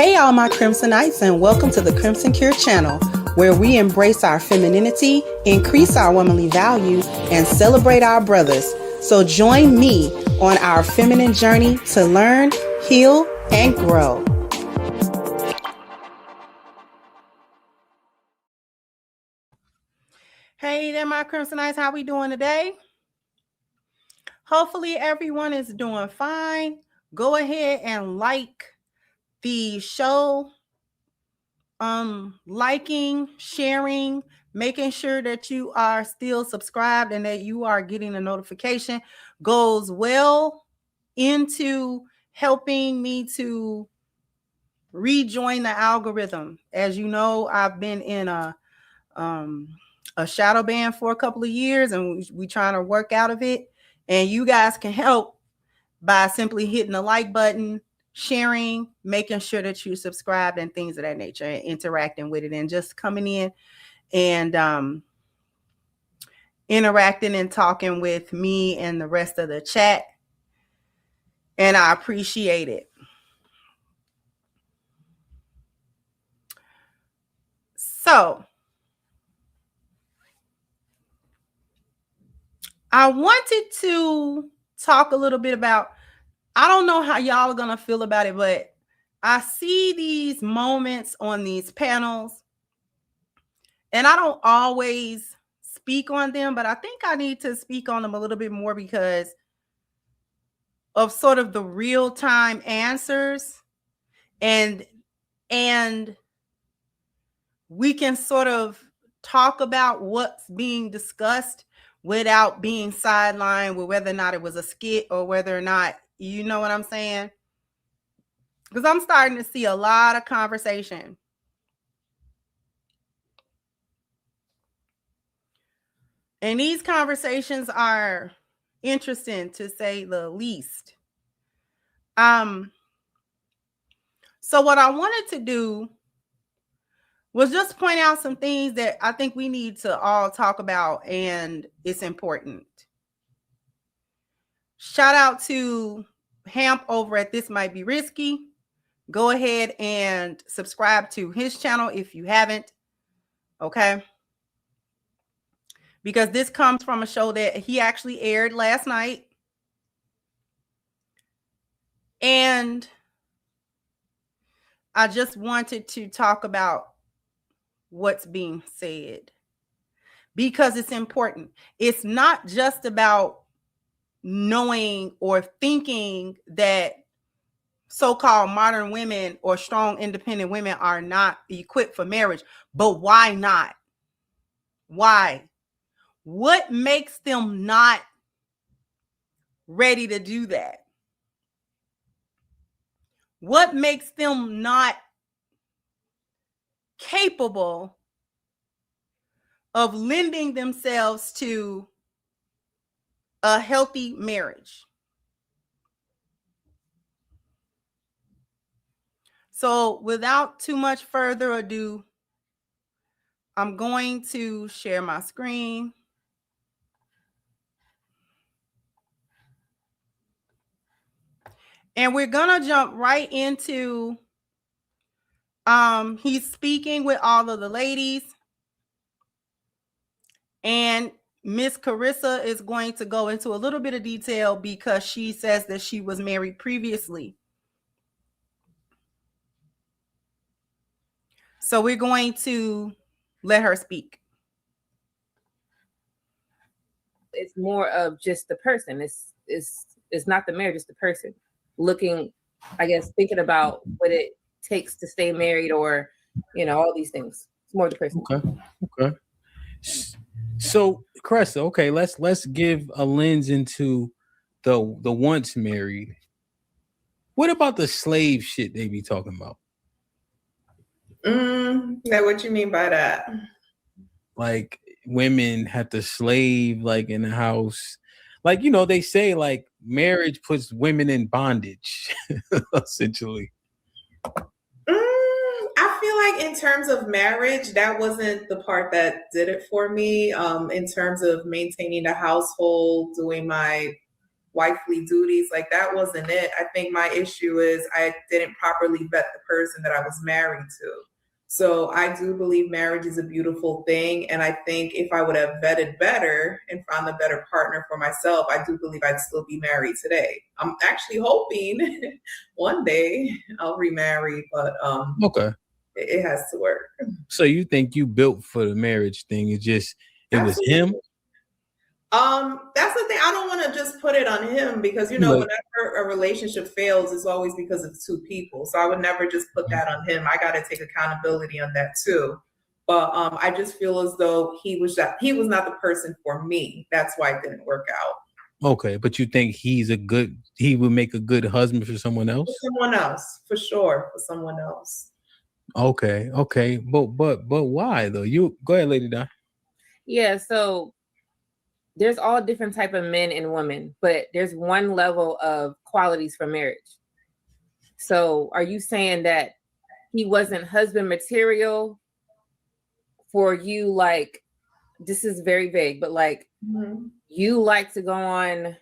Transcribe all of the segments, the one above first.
Hey, all my Crimsonites, and welcome to the Crimson Cure channel, where we embrace our femininity, increase our womanly value, and celebrate our brothers. So join me on our feminine journey to learn, heal, and grow. Hey there, my Crimsonites. How we doing today? Hopefully everyone is doing fine. Go ahead and like the show. Liking, sharing, making sure that you are still subscribed and that you are getting a notification goes well into helping me to rejoin the algorithm. As you know, I've been in a shadow ban for a couple of years, and we trying to work out of it. And you guys can help by simply hitting the like button, sharing, making sure that you subscribe and things of that nature, and interacting with it, and just coming in and interacting and talking with me and the rest of the chat. And I appreciate it. So I wanted to talk a little bit about, I don't know how y'all are going to feel about it, but I see these moments on these panels, and I don't always speak on them, but I think I need to speak on them a little bit more because of sort of the real-time answers, and we can sort of talk about what's being discussed without being sidelined with whether or not it was a skit or whether or not, you know what I'm saying? Because I'm starting to see a lot of conversation. And these conversations are interesting, to say the least. So what I wanted to do was just point out some things that I think we need to all talk about, and it's important. Shout out to Hamp over at This Might Be Risky. Go ahead and subscribe to his channel if you haven't, okay? Because this comes from a show that he actually aired last night. And I just wanted to talk about what's being said because it's important. It's not just about knowing or thinking that so-called modern women or strong independent women are not equipped for marriage, but why not? Why? What makes them not ready to do that? What makes them not capable of lending themselves to a healthy marriage? So without too much further ado, I'm going to share my screen. And we're going to jump right into, he's speaking with all of the ladies. And Miss Carissa is going to go into a little bit of detail because she says that she was married previously. So we're going to let her speak. It's more of just the person. It's not the marriage, it's the person. Looking, I guess, thinking about what it takes to stay married, or, you know, all these things. It's more the person. Okay. So, Carissa, okay, let's give a lens into the once married. What about the slave shit they be talking about? Now what you mean by that? Like women have to slave like in the house. Like, you know, they say like marriage puts women in bondage, essentially. I feel like in terms of marriage, that wasn't the part that did it for me. In terms of maintaining the household, doing my wifely duties. Like, that wasn't it. I think my issue is I didn't properly vet the person that I was married to. So I do believe marriage is a beautiful thing. And I think if I would have vetted better and found a better partner for myself, I do believe I'd still be married today. I'm actually hoping one day I'll remarry, but Okay. it has to work. So you think you built for the marriage thing? It was him? That's the thing. I don't want to just put it on him because, whenever a relationship fails, it's always because of two people. So I would never just put that on him. I got to take accountability on that too. But I just feel as though he was not the person for me. That's why it didn't work out. Okay, but you think he would make a good husband for someone else? For someone else, for sure, for someone else. Okay, but why though? You go ahead, Lady Di. Yeah, so there's all different type of men and women, but there's one level of qualities for marriage. So are you saying that he wasn't husband material for you? Like, this is very vague, but like, you like to go on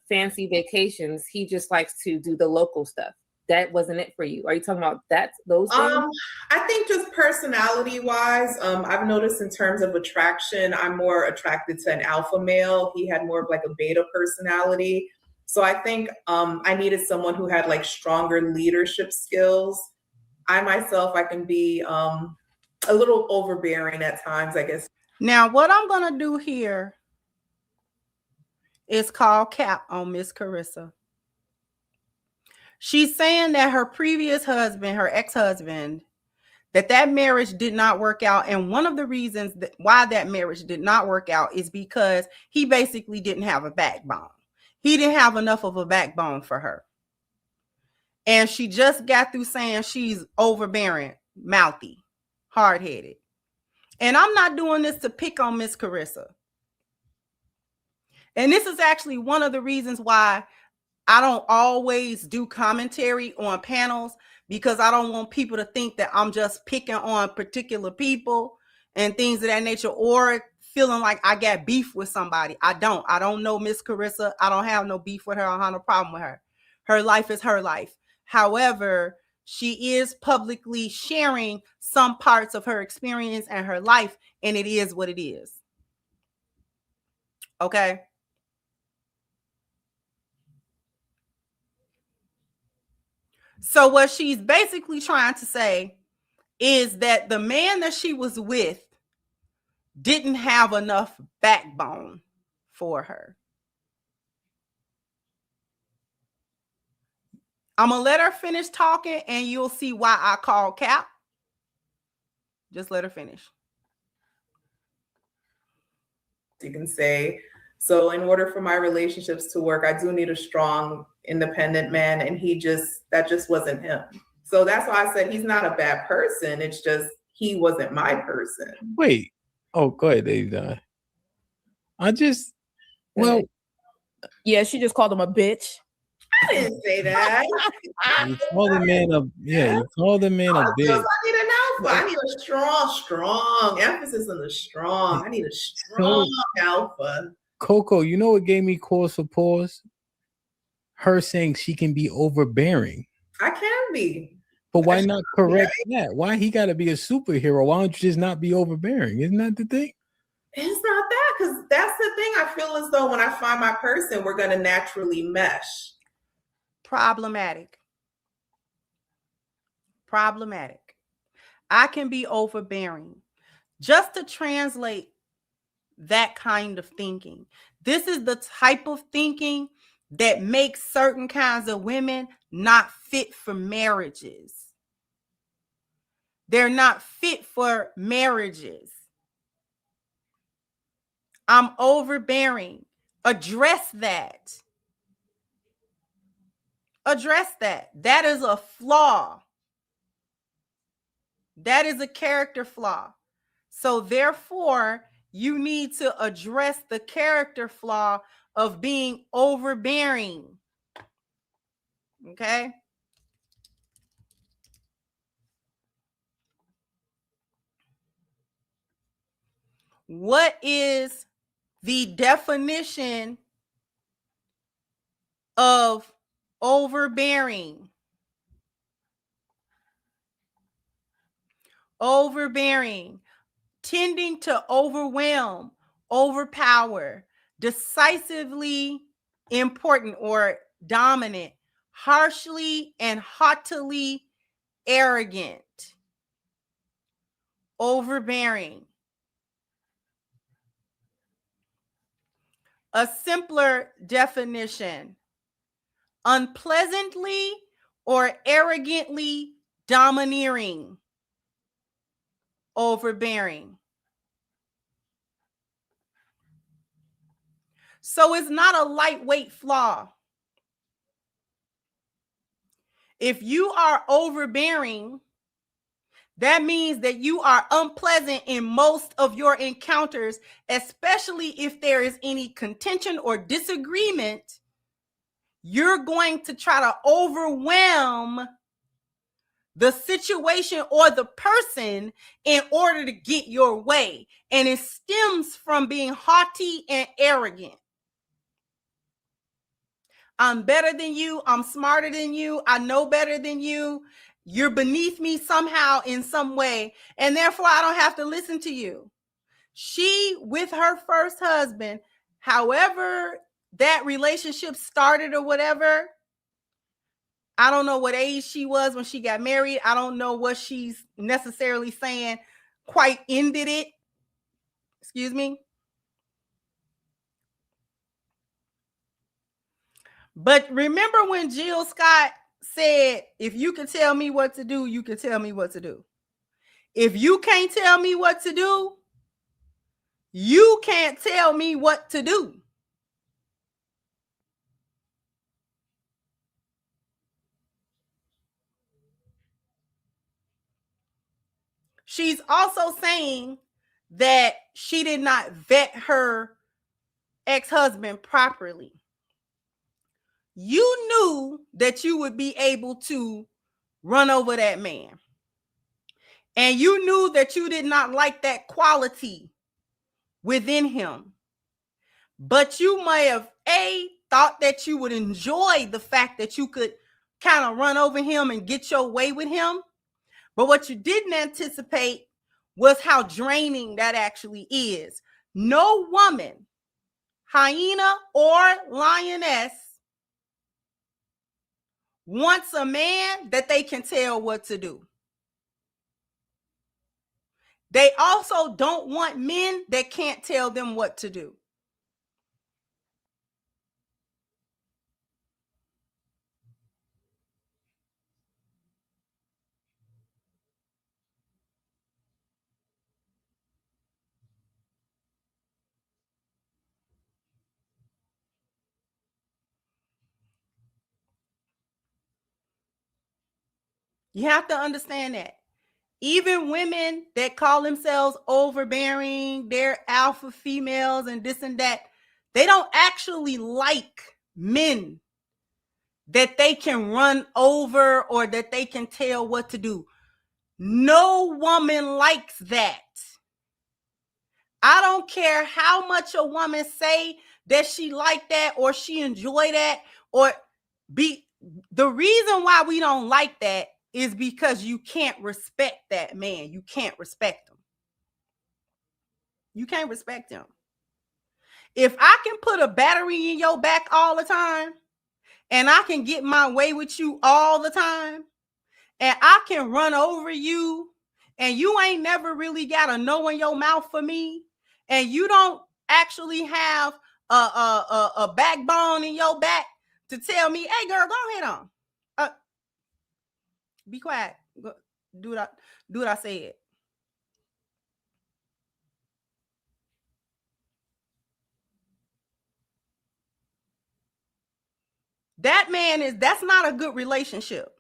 fancy vacations. He just likes to do the local stuff. That wasn't it for you. Are you talking about those things? I think just personality wise, I've noticed in terms of attraction, I'm more attracted to an alpha male. He had more of like a beta personality. So I think I needed someone who had like stronger leadership skills. I myself, I can be a little overbearing at times, I guess. Now, what I'm going to do here is call cap on Miss Carissa. She's saying that her previous husband, her ex-husband, that marriage did not work out. And one of the reasons why that marriage did not work out is because he basically didn't have a backbone. He didn't have enough of a backbone for her. And she just got through saying she's overbearing, mouthy, hard-headed. And I'm not doing this to pick on Miss Carissa. And this is actually one of the reasons why I don't always do commentary on panels, because I don't want people to think that I'm just picking on particular people and things of that nature, or feeling like I got beef with somebody. I don't know Miss Carissa. I don't have no beef with her. I don't have no problem with her. Her life is her life. However, she is publicly sharing some parts of her experience and her life, and it is what it is. Okay? So what she's basically trying to say is that the man that she was with didn't have enough backbone for her. I'm going to let her finish talking and you'll see why I call cap. Just let her finish. You can say, so in order for my relationships to work, I do need a strong, independent man, and that just wasn't him. So that's why I said he's not a bad person. It's just he wasn't my person. Wait. Oh, go ahead, Dave. Yeah, she just called him a bitch. I didn't say that. You call the man a you call the man a bitch. I need an alpha. I need a strong emphasis on the strong. I need a strong alpha. Coco, you know what gave me cause for pause? Her saying she can be overbearing. I can be. But why not correct that? Why he got to be a superhero? Why don't you just not be overbearing? Isn't that the thing? It's not that, because that's the thing. I feel as though when I find my person, we're going to naturally mesh. Problematic. I can be overbearing. Just to translate that kind of thinking, this is the type of thinking that makes certain kinds of women not fit for marriages. They're not fit for marriages. I'm overbearing. Address that. That is a flaw. That is a character flaw. So therefore, you need to address the character flaw of being overbearing. Okay? What is the definition of overbearing. Overbearing, tending to overwhelm, overpower, decisively important or dominant, harshly and haughtily arrogant. Overbearing. A simpler definition: unpleasantly or arrogantly domineering. Overbearing. So it's not a lightweight flaw. If you are overbearing, that means that you are unpleasant in most of your encounters, especially if there is any contention or disagreement. You're going to try to overwhelm the situation or the person in order to get your way. And it stems from being haughty and arrogant. I'm better than you. I'm smarter than you. I know better than you. You're beneath me somehow in some way, and therefore I don't have to listen to you. She, with her first husband, however that relationship started or whatever, I don't know what age she was when she got married. I don't know what she's necessarily saying quite ended it. Excuse me. But remember when Jill Scott said, if you can tell me what to do, you can tell me what to do. If you can't tell me what to do, you can't tell me what to do. She's also saying that she did not vet her ex-husband properly. You knew that you would be able to run over that man. And you knew that you did not like that quality within him. But you may have, thought that you would enjoy the fact that you could kind of run over him and get your way with him. But what you didn't anticipate was how draining that actually is. No woman, hyena or lioness, wants a man that they can tell what to do. They also don't want men that can't tell them what to do. You have to understand that. Even women that call themselves overbearing, they're alpha females and this and that, they don't actually like men that they can run over or that they can tell what to do. No woman likes that. I don't care how much a woman say that she like that or she enjoy that or be. The reason why we don't like that is because you can't respect that man. You can't respect him. You can't respect him. If I can put a battery in your back all the time and I can get my way with you all the time and I can run over you and you ain't never really got a no in your mouth for me and you don't actually have a backbone in your back to tell me, hey girl, go ahead on. Be quiet. Do what I said. That's not a good relationship.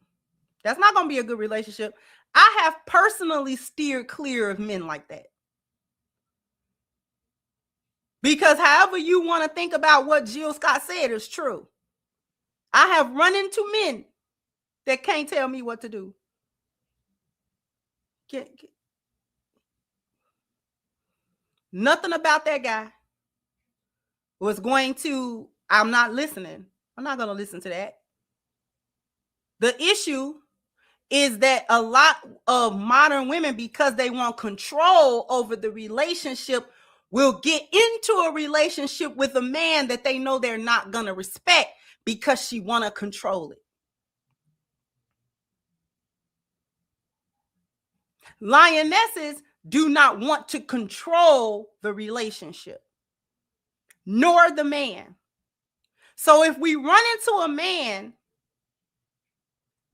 That's not going to be a good relationship. I have personally steered clear of men like that. Because however you want to think about what Jill Scott said is true. I have run into men that can't tell me what to do. Nothing about that guy was going to, I'm not listening. I'm not going to listen to that. The issue is that a lot of modern women, because they want control over the relationship, will get into a relationship with a man that they know they're not going to respect because she want to control it. Lionesses do not want to control the relationship, nor the man. So if we run into a man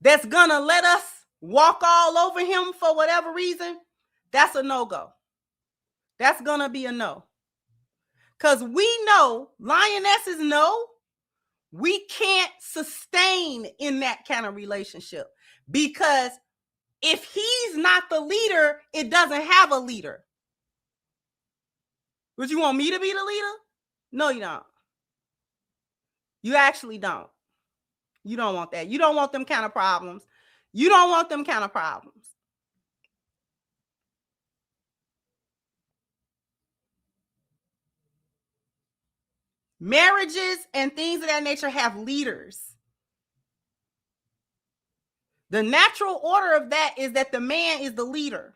that's gonna let us walk all over him for whatever reason, that's a no-go. That's gonna be a no. Because we know, lionesses know, we can't sustain in that kind of relationship. Because if he's not the leader, it doesn't have a leader. Would you want me to be the leader? No, you don't. You actually don't. You don't want that. You don't want them kind of problems. You don't want them kind of problems. Marriages and things of that nature have leaders. The natural order of that is that the man is the leader.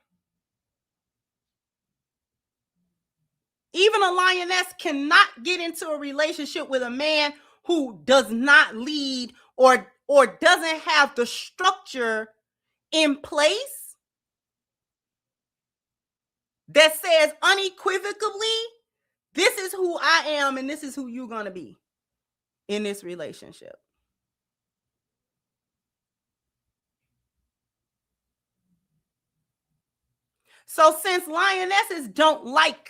Even a lioness cannot get into a relationship with a man who does not lead or doesn't have the structure in place that says unequivocally, this is who I am and this is who you're going to be in this relationship. So since lionesses don't like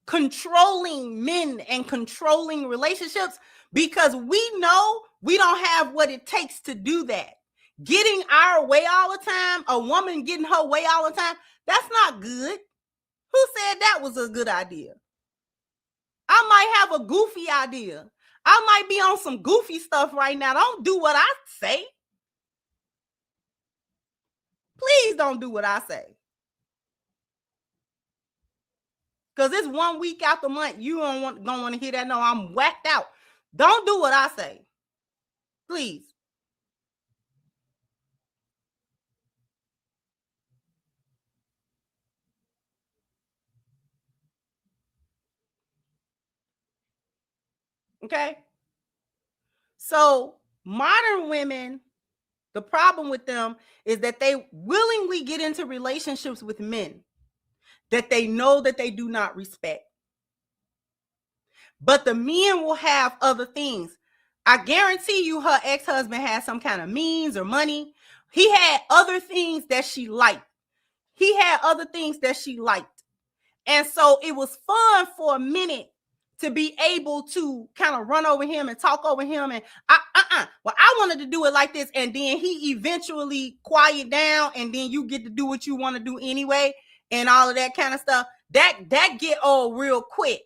controlling men and controlling relationships, because we know we don't have what it takes to do that. Getting our way all the time, a woman getting her way all the time, that's not good. Who said that was a good idea? I might have a goofy idea. I might be on some goofy stuff right now. Don't do what I say. Please don't do what I say. Because it's 1 week out the month. You don't want to hear that. No, I'm whacked out. Don't do what I say. Please. Okay? So modern women, the problem with them is that they willingly get into relationships with men that they know that they do not respect. But the men will have other things. I guarantee you her ex-husband had some kind of means or money. He had other things that she liked. And so it was fun for a minute to be able to kind of run over him and talk over him. And well, I wanted to do it like this. And then he eventually quiet down, and then you get to do what you want to do anyway. And all of that kind of stuff. That get old real quick.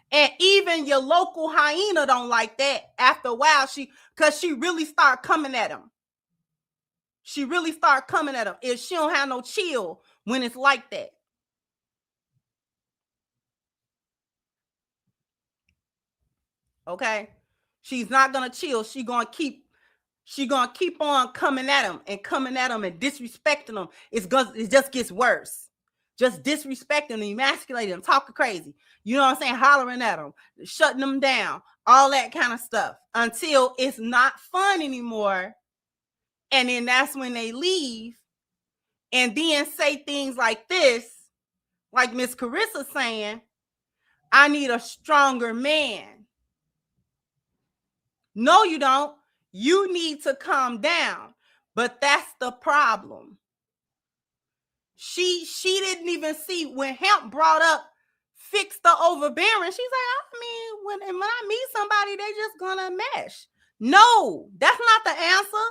And even your local hyena don't like that. After a while, because she really start coming at him. If she don't have no chill when it's like that. Okay? She's not gonna chill. She's gonna keep on coming at him and disrespecting him. It just gets worse. Just disrespecting him, emasculating him, talking crazy. You know what I'm saying? Hollering at him, shutting them down, all that kind of stuff until it's not fun anymore. And then that's when they leave and then say things like this, like Miss Carissa saying, I need a stronger man. No, you don't. You need to calm down. But that's the problem. She didn't even see when Hemp brought up fix the overbearing. She's like, I mean, when I meet somebody, they just gonna mesh. No, that's not the answer.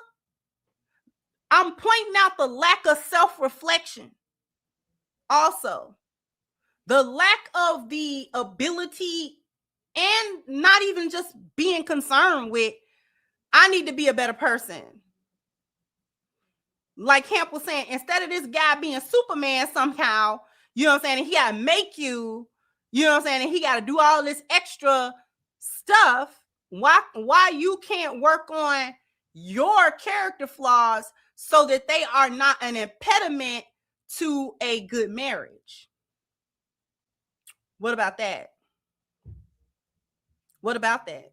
I'm pointing out the lack of self-reflection. Also, the lack of the ability and not even just being concerned with, I need to be a better person. Like Hemp was saying, instead of this guy being Superman somehow, you know what I'm saying, and he got to make you, you know what I'm saying, and he got to do all this extra stuff, why you can't work on your character flaws so that they are not an impediment to a good marriage. What about that? What about that?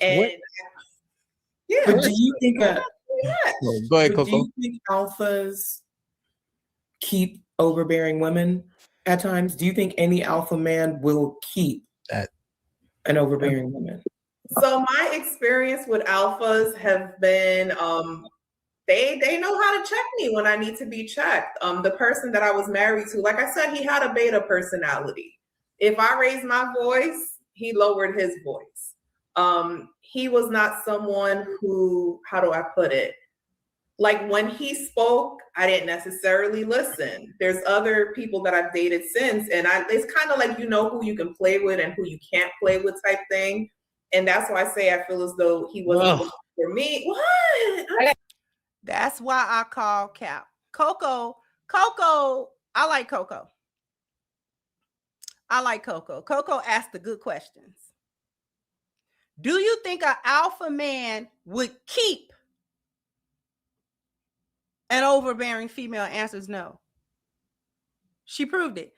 And What? yeah, But do you think Go ahead, but do Coco. you think alphas keep overbearing women at times? Do you think any alpha man will keep That. an overbearing woman? so my experience with alphas have been they know how to check me when I need to be checked. The person that I was married to, like I said, he had a beta personality. If I raised my voice, he lowered his voice. He was not someone who, how do I put it? Like when he spoke, I didn't necessarily listen. There's other people that I've dated since, and it's kind of like, you know, who you can play with and who you can't play with type thing. And that's why I say I feel as though he wasn't for me. What? That's why I call Cap. Coco, I like Coco. Coco asked the good questions. Do you think an alpha man would keep an overbearing female? Answers no. She proved it.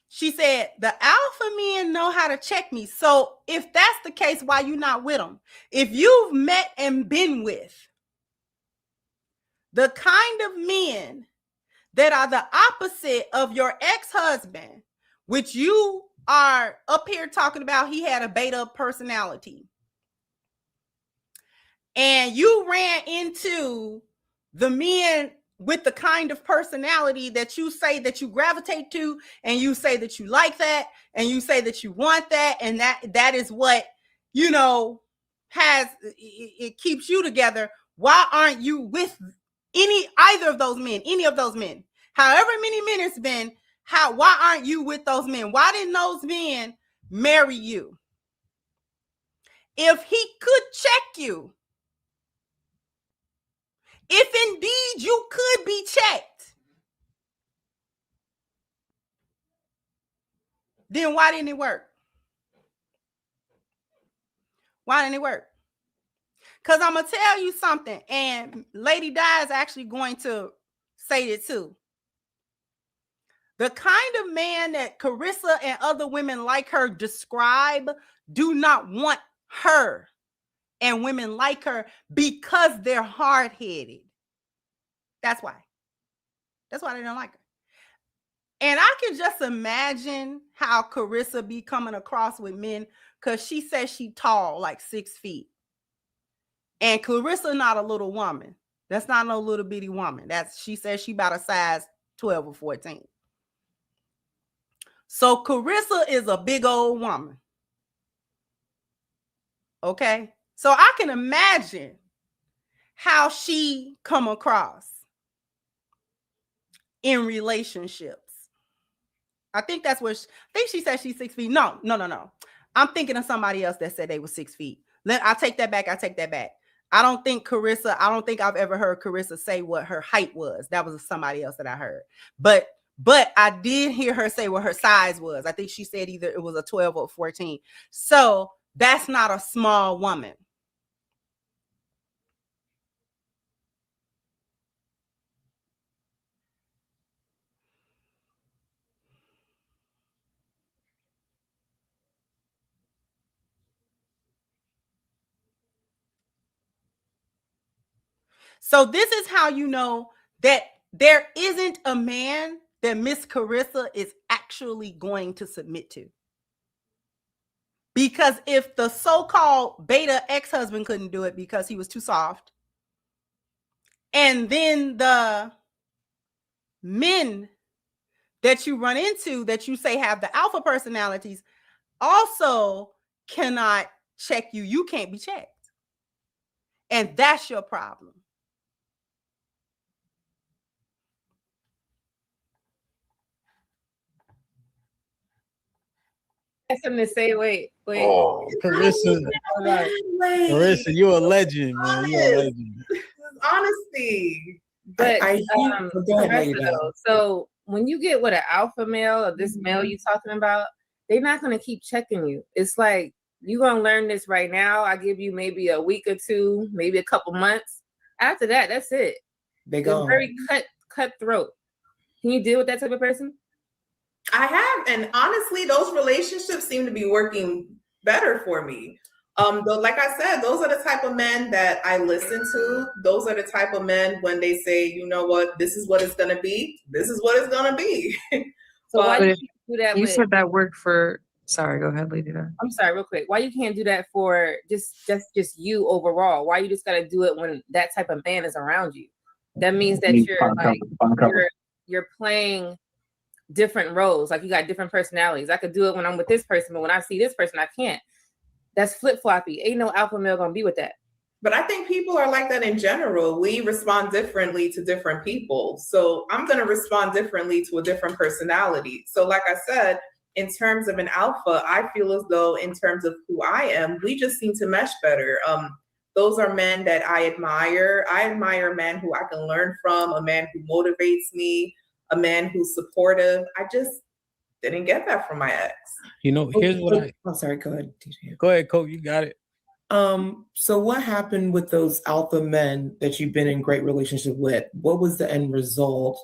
She said, the alpha men know how to check me. So if that's the case, why you not with them? If you've met and been with the kind of men that are the opposite of your ex-husband, which you are up here talking about, he had a beta personality, and you ran into the men with the kind of personality that you say that you gravitate to, and you say that you like that, and you say that you want that, and that is what, you know, it keeps you together. Why aren't you with either of those men, any of those men? However many men it's been, why aren't you with those men? Why didn't those men marry you? If he could check you, if indeed you could be checked, then why didn't it work? Why didn't it work? Because I'm going to tell you something, and Lady Di is actually going to say it too. The kind of man that Carissa and other women like her describe do not want her and women like her because they're hard-headed. That's why. That's why they don't like her. And I can just imagine how Carissa be coming across with men, because she says she tall, like 6 feet. And Carissa not a little woman. That's not no little bitty woman. She says she about a size 12 or 14. So Carissa is a big old woman. Okay? So I can imagine how she come across in relationships. I think that's what I think she said she's 6 feet. No. I'm thinking of somebody else that said they were 6 feet. I take that back. I don't think I've ever heard Carissa say what her height was. That was somebody else that I heard. But I did hear her say what her size was. I think she said either it was a 12 or 14. So that's not a small woman. So this is how you know that there isn't a man that Miss Carissa is actually going to submit to. Because if the so-called beta ex-husband couldn't do it because he was too soft, and then the men that you run into that you say have the alpha personalities also cannot check you, you can't be checked. And that's your problem. Something to say. Wait. Oh, Carissa, you're a legend, man. You're a legend. This is honesty. But Go ahead, Lady Carissa, Bell. though, so when you get with an alpha male or this male you talking about, they're not gonna keep checking you. It's like you're gonna learn this right now. I give you maybe a week or two, maybe a couple months. After that, that's it. They go very cutthroat. Can you deal with that type of person? I have, and honestly, those relationships seem to be working better for me. Though, like I said, those are the type of men that I listen to. Those are the type of men when they say, you know what, this is what it's gonna be. This is what it's gonna be. So why do you do that? You said that worked for. Sorry, go ahead, Lady. I'm sorry, real quick. Why you can't do that for just you overall? Why you just gotta do it when that type of man is around you? That means that you're playing different roles. Like you got different personalities. I could do it when I'm with this person, but when I see this person, I can't. That's flip-floppy. Ain't no alpha male gonna be with that. But I think people are like that in general. We respond differently to different people. So I'm going to respond differently to a different personality. So like I said, in terms of an alpha, I feel as though in terms of who I am, we just seem to mesh better. Those are men that I admire. I admire a man who I can learn from, a man who motivates me, a man who's supportive. I just didn't get that from my ex. Here's what I'm sorry, go ahead, DJ. Go ahead, Coke, you got it. So what happened with those alpha men that you've been in great relationship with? What was the end result?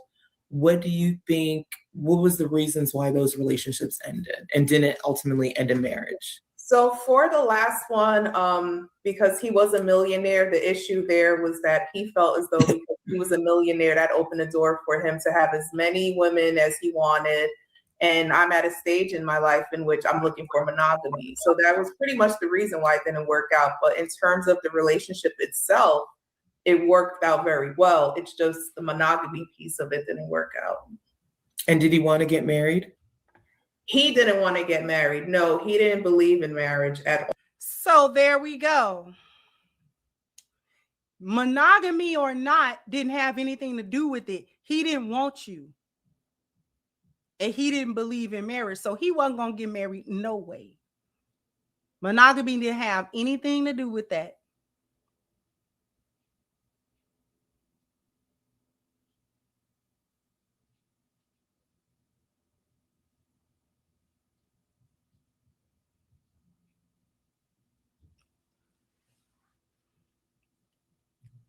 What do you think, what was the reasons why those relationships ended and didn't ultimately end in marriage? So for the last one, because he was a millionaire, the issue there was that he felt as though because he was a millionaire, that opened the door for him to have as many women as he wanted. And I'm at a stage in my life in which I'm looking for monogamy. So that was pretty much the reason why it didn't work out. But in terms of the relationship itself, it worked out very well. It's just the monogamy piece of it didn't work out. And did he want to get married? He didn't want to get married. No, he didn't believe in marriage at all. So there we go. Monogamy or not didn't have anything to do with it. He didn't want you. And he didn't believe in marriage. So he wasn't going to get married no way. Monogamy didn't have anything to do with that.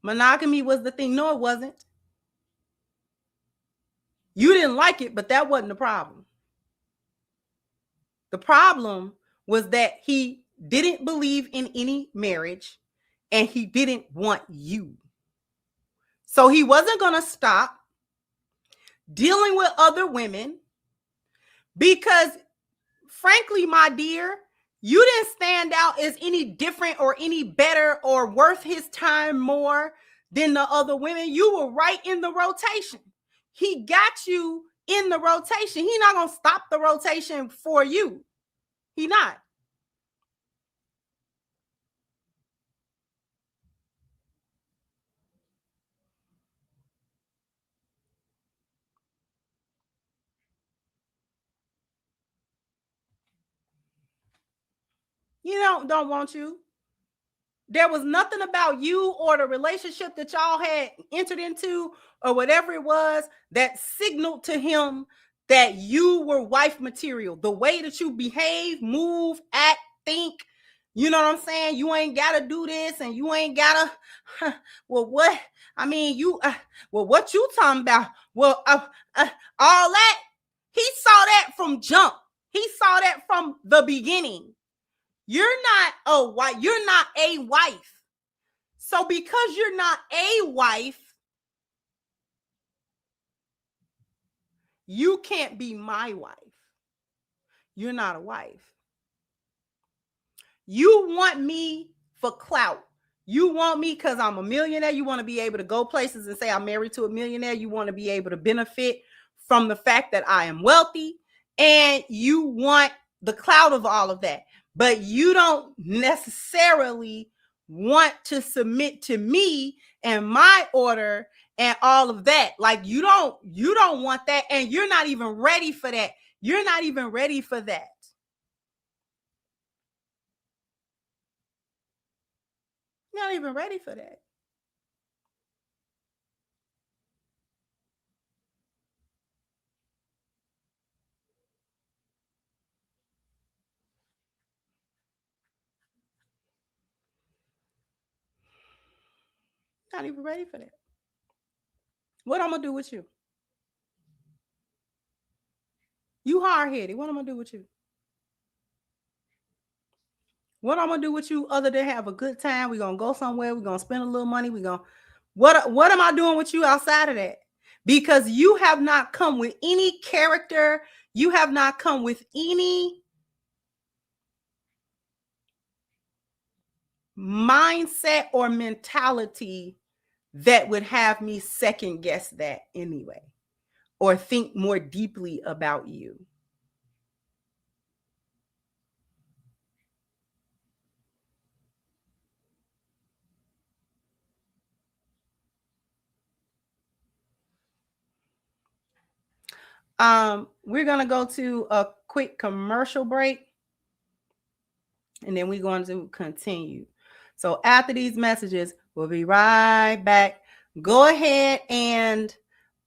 Monogamy was the thing. No, it wasn't. You didn't like it, but that wasn't the problem. The problem was that he didn't believe in any marriage and he didn't want you. So he wasn't going to stop dealing with other women because, frankly, my dear, you didn't stand out as any different or any better or worth his time more than the other women. You were right in the rotation. He got you in the rotation. He's not going to stop the rotation for you. He not. You don't want you. There was nothing about you or the relationship that y'all had entered into or whatever it was that signaled to him that you were wife material. The way that you behave, move, act, think, you know what I'm saying? You ain't got to do this and you ain't got to, well, what? I mean, well, what you talking about? Well, all that, he saw that from jump. He saw that from the beginning. You're not a wife. You're not a wife. So because you're not a wife, you can't be my wife. You're not a wife. You want me for clout. You want me because I'm a millionaire. You want to be able to go places and say I'm married to a millionaire. You want to be able to benefit from the fact that I am wealthy. And you want the clout of all of that. But you don't necessarily want to submit to me and my order and all of that. Like you don't want that. And you're not even ready for that. You're not even ready for that. You're not even ready for that. Not even ready for that. What I'm gonna do with you? You hard-headed. What I'm gonna do with you? What I'm gonna do with you other than have a good time? We're gonna go somewhere, we're gonna spend a little money, what am I doing with you outside of that? Because you have not come with any character, you have not come with any mindset or mentality that would have me second guess that anyway, or think more deeply about you. We're gonna go to a quick commercial break, and then we're going to continue. So after these messages, we'll be right back. Go ahead and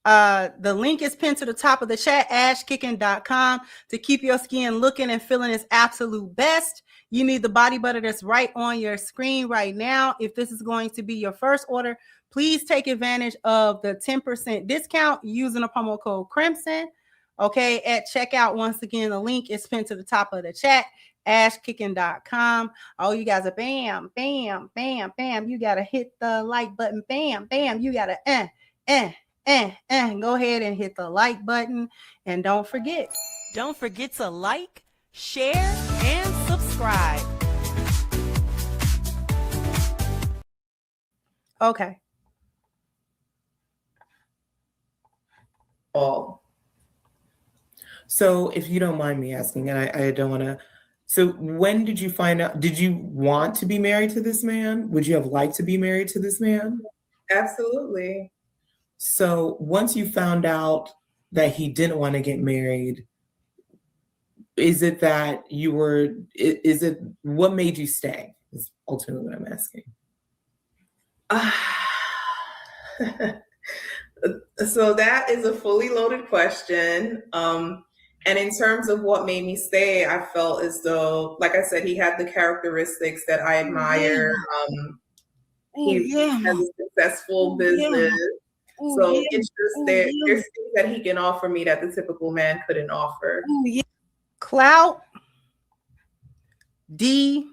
the link is pinned to the top of the chat, ashkicking.com, to keep your skin looking and feeling its absolute best. You need the body butter that's right on your screen right now. If this is going to be your first order, please take advantage of the 10% discount using the promo code Crimson. Okay, at checkout. Once again, the link is pinned to the top of the chat, ashkicking.com. Oh, you guys are bam, bam, bam, bam. You got to hit the like button. Bam, bam. You got to go ahead and hit the like button. And don't forget to like, share, and subscribe. Okay. Oh. So if you don't mind me asking, and I don't want to, so when did you find out, did you want to be married to this man? Would you have liked to be married to this man? Absolutely. So once you found out that he didn't want to get married, is it that you were, is it, what made you stay? Is ultimately what I'm asking. So that is a fully loaded question. And in terms of what made me stay, I felt as though, like I said, he had the characteristics that I admire. He has a successful business. So it's just there's things that he can offer me that the typical man couldn't offer. Clout, D.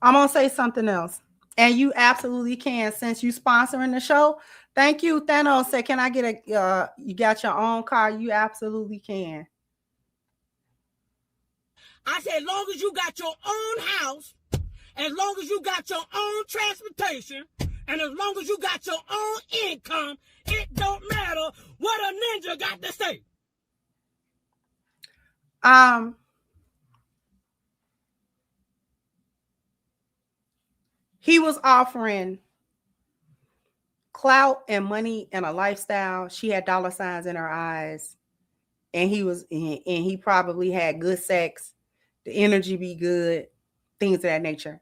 I'm going to say something else. And you absolutely can, since you sponsoring the show. Thank you. Thanos said, can I get a, you got your own car? You absolutely can. I said, as long as you got your own house, as long as you got your own transportation, and as long as you got your own income, it don't matter what a ninja got to say. He was offering clout and money and a lifestyle. She had dollar signs in her eyes, and he probably had good sex, the energy be good, things of that nature.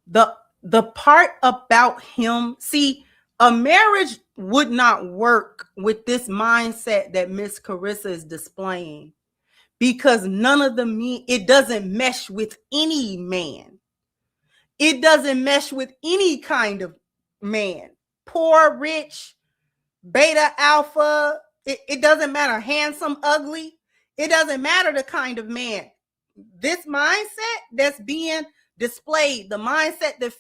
The part about him, see, a marriage would not work with this mindset that Miss Carissa is displaying, because none of the men, it doesn't mesh with any man. It doesn't mesh with any kind of man. Poor, rich, beta, alpha. It doesn't matter. Handsome, ugly. It doesn't matter the kind of man. This mindset that's being displayed, the mindset that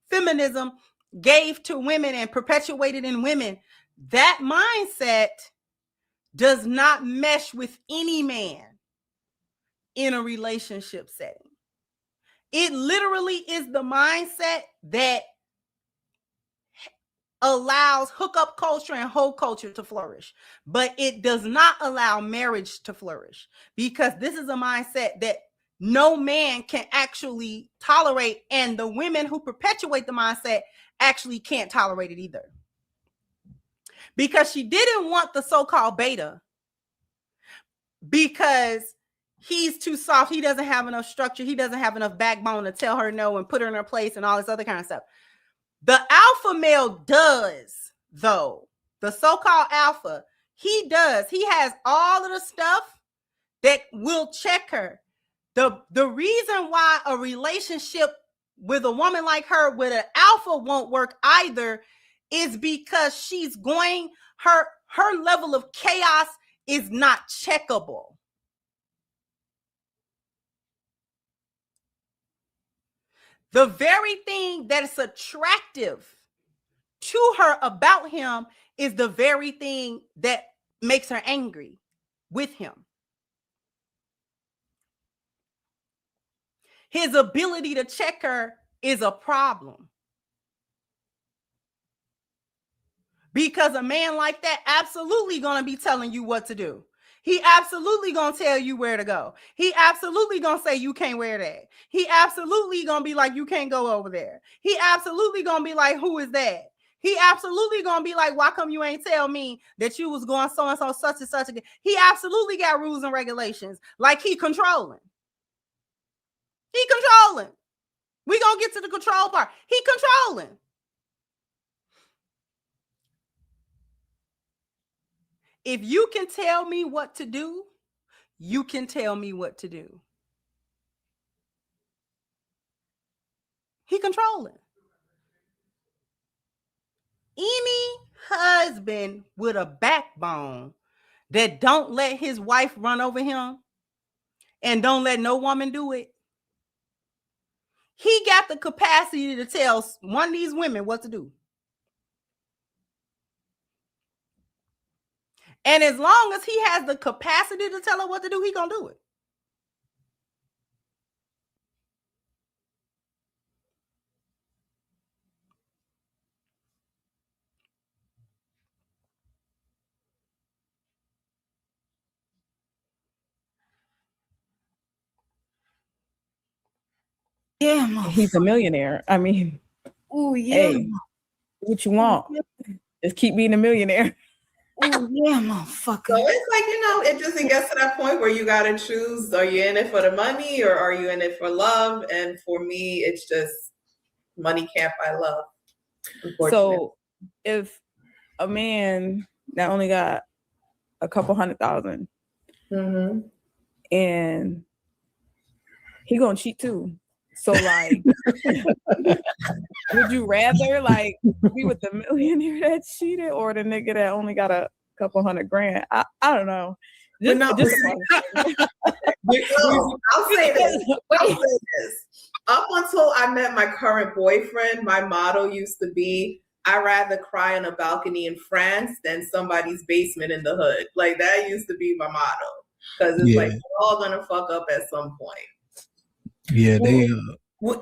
feminism gave to women and perpetuated in women, that mindset does not mesh with any man in a relationship setting. It literally is the mindset that allows hookup culture and hoe culture to flourish, but it does not allow marriage to flourish, because this is a mindset that no man can actually tolerate, and the women who perpetuate the mindset actually can't tolerate it either, because she didn't want the so-called beta because he's too soft. He doesn't have enough structure. He doesn't have enough backbone to tell her no and put her in her place and all this other kind of stuff. The alpha male does, though. The so-called alpha, he does. He has all of the stuff that will check her. The reason why a relationship with a woman like her with an alpha won't work either is because she's going, her level of chaos is not checkable. The very thing that is attractive to her about him is the very thing that makes her angry with him. His ability to check her is a problem. Because a man like that absolutely going to be telling you what to do. He absolutely going to tell you where to go. He absolutely going to say you can't wear that. He absolutely going to be like, you can't go over there. He absolutely going to be like, who is that? He absolutely going to be like, why come you ain't tell me that you was going so-and-so, such and such again? He absolutely got rules and regulations. Like he controlling. He controlling. We going to get to the control part. He controlling. If you can tell me what to do, you can tell me what to do. He controlling. Any husband with a backbone that don't let his wife run over him and don't let no woman do it, he got the capacity to tell one of these women what to do. And as long as he has the capacity to tell her what to do, he gonna do it. Yeah, he's a millionaire. I mean, oh yeah. Hey, what you want? Just keep being a millionaire. Oh yeah, motherfucker. So it's like, it gets to that point where you gotta choose: are you in it for the money or are you in it for love? And for me, it's just money can't buy love. So if a man that only got a couple $100,000 and he gonna cheat too. So like, would you rather like be with the millionaire that cheated or the nigga that only got a couple $100,000? I don't know. I'll say this. Up until I met my current boyfriend, my motto used to be, I'd rather cry on a balcony in France than somebody's basement in the hood. Like that used to be my motto. Because it's like, we're all gonna fuck up at some point. Yeah,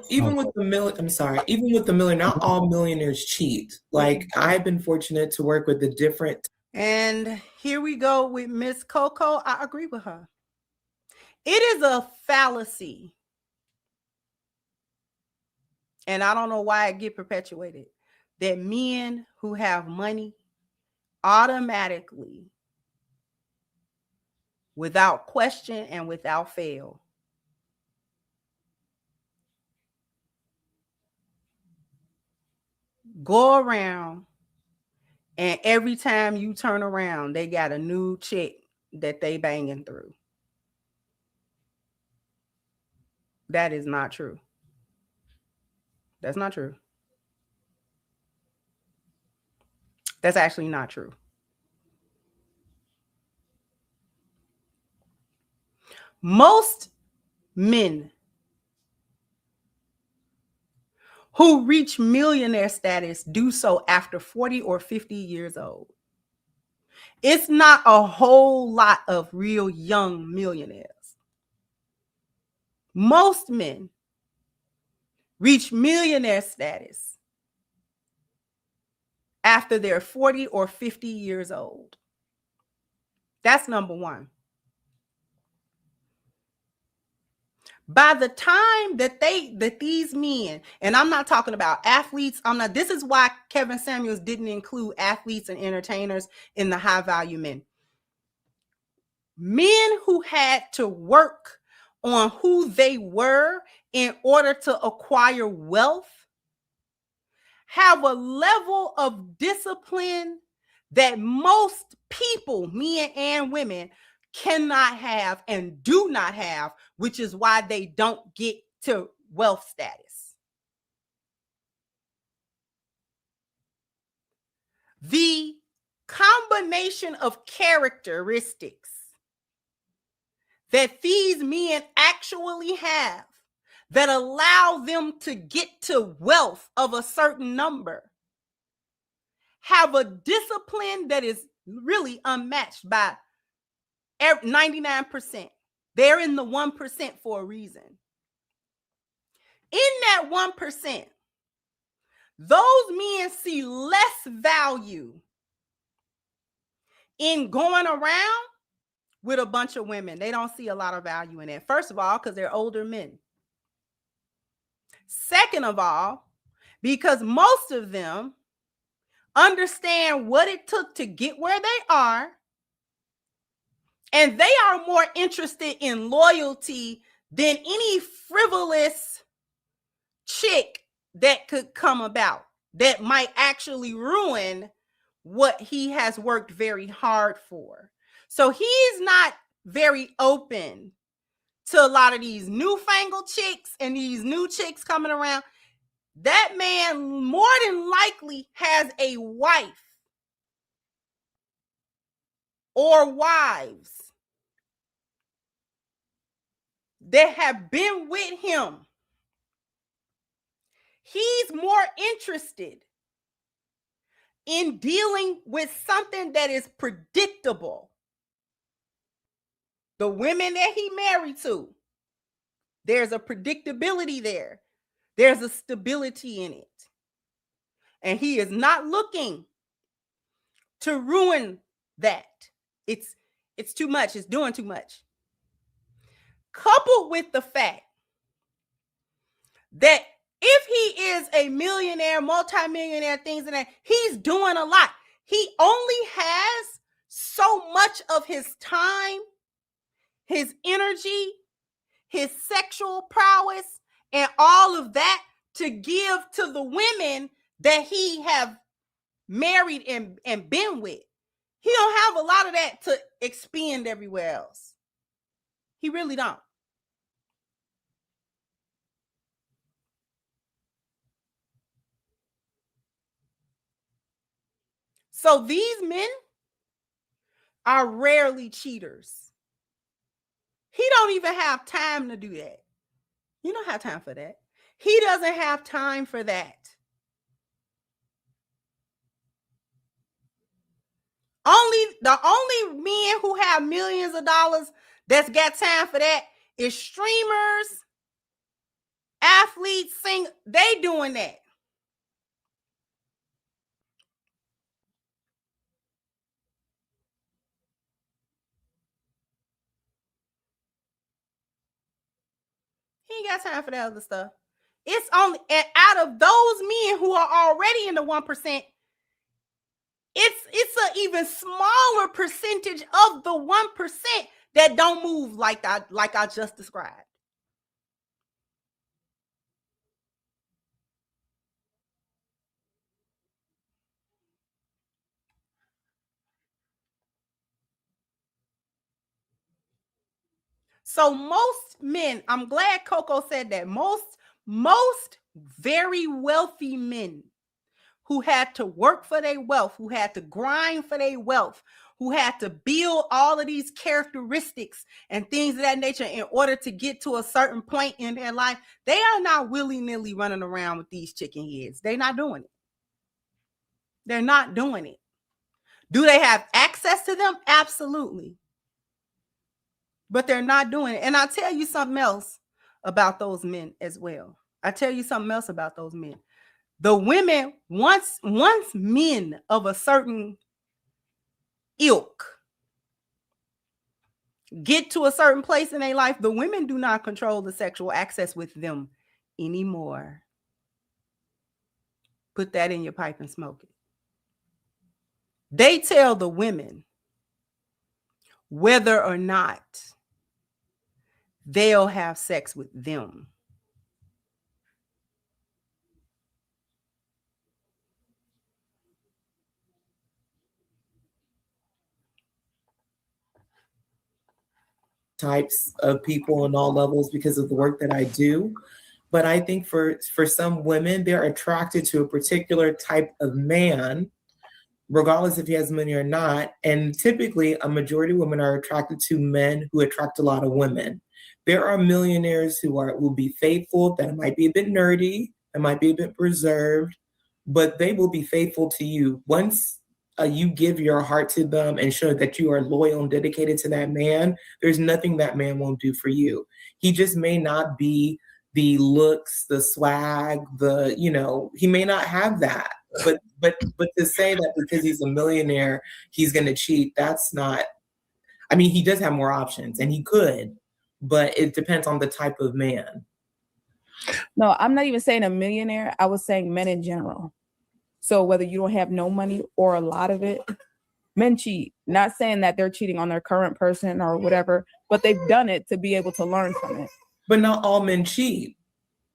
even with the millionaire, not all millionaires cheat. Like I've been fortunate to work with the different. And here we go with Miss Coco. I agree with her. It is a fallacy. And I don't know why it get perpetuated, that men who have money automatically, without question and without fail, go around and every time you turn around, they got a new chick that they banging through. That is not true. That's not true. That's actually not true. Most men who reach millionaire status do so after 40 or 50 years old. It's not a whole lot of real young millionaires. Most men reach millionaire status after they're 40 or 50 years old. That's number one. By the time that these men, and I'm not talking about athletes, this is why Kevin Samuels didn't include athletes and entertainers in the high value men. Men who had to work on who they were in order to acquire wealth have a level of discipline that most people, men and women, cannot have and do not have, which is why they don't get to wealth status. The combination of characteristics that these men actually have that allow them to get to wealth of a certain number have a discipline that is really unmatched by 99%. They're in the 1% for a reason. In that 1%, those men see less value in going around with a bunch of women. They don't see a lot of value in it. First of all, because they're older men. Second of all, because most of them understand what it took to get where they are, and they are more interested in loyalty than any frivolous chick that could come about that might actually ruin what he has worked very hard for. So he's not very open to a lot of these newfangled chicks and these new chicks coming around. That man more than likely has a wife or wives that have been with him. He's more interested in dealing with something that is predictable. The women that he married to, there's a predictability there. There's a stability in it. And he is not looking to ruin that. It's too much. It's doing too much. Coupled with the fact that if he is a millionaire, multimillionaire, things like that, he's doing a lot. He only has so much of his time, his energy, his sexual prowess, and all of that to give to the women that he have married and been with. He don't have a lot of that to expend everywhere else. He really don't. So these men are rarely cheaters. He don't even have time to do that. You don't have time for that. He doesn't have time for that. The only men who have millions of dollars that's got time for that is streamers, athletes, sing. They doing that. He ain't got time for that other stuff. It's only, and out of those men who are already in the 1%, it's an even smaller percentage of the 1% that don't move like I just described. So most men, I'm glad Coco said that, most very wealthy men who had to work for their wealth, who had to grind for their wealth, who had to build all of these characteristics and things of that nature in order to get to a certain point in their life, they are not willy-nilly running around with these chicken heads. They're not doing it. They're not doing it. Do they have access to them? Absolutely. But they're not doing it. And I'll tell you something else about those men as well. The women, once men of a certain ilk get to a certain place in their life, the women do not control the sexual access with them anymore. Put that in your pipe and smoke it. They tell the women whether or not they'll have sex with them. types of people on all levels because of the work that I do. But I think for some women, they're attracted to a particular type of man, regardless if he has money or not. And typically, a majority of women are attracted to men who attract a lot of women. There are millionaires who will be faithful, that might be a bit nerdy, that might be a bit reserved, but they will be faithful to you. Once you give your heart to them and show that you are loyal and dedicated to that man, there's nothing that man won't do for you. He just may not be the looks, the swag, he may not have that. But to say that because he's a millionaire, he's going to cheat, that's not, I mean, he does have more options and he could, but it depends on the type of man. No, I'm not even saying a millionaire. I was saying men in general. So whether you don't have no money or a lot of it, men cheat. Not saying that they're cheating on their current person or whatever, but they've done it to be able to learn from it. But not all men cheat.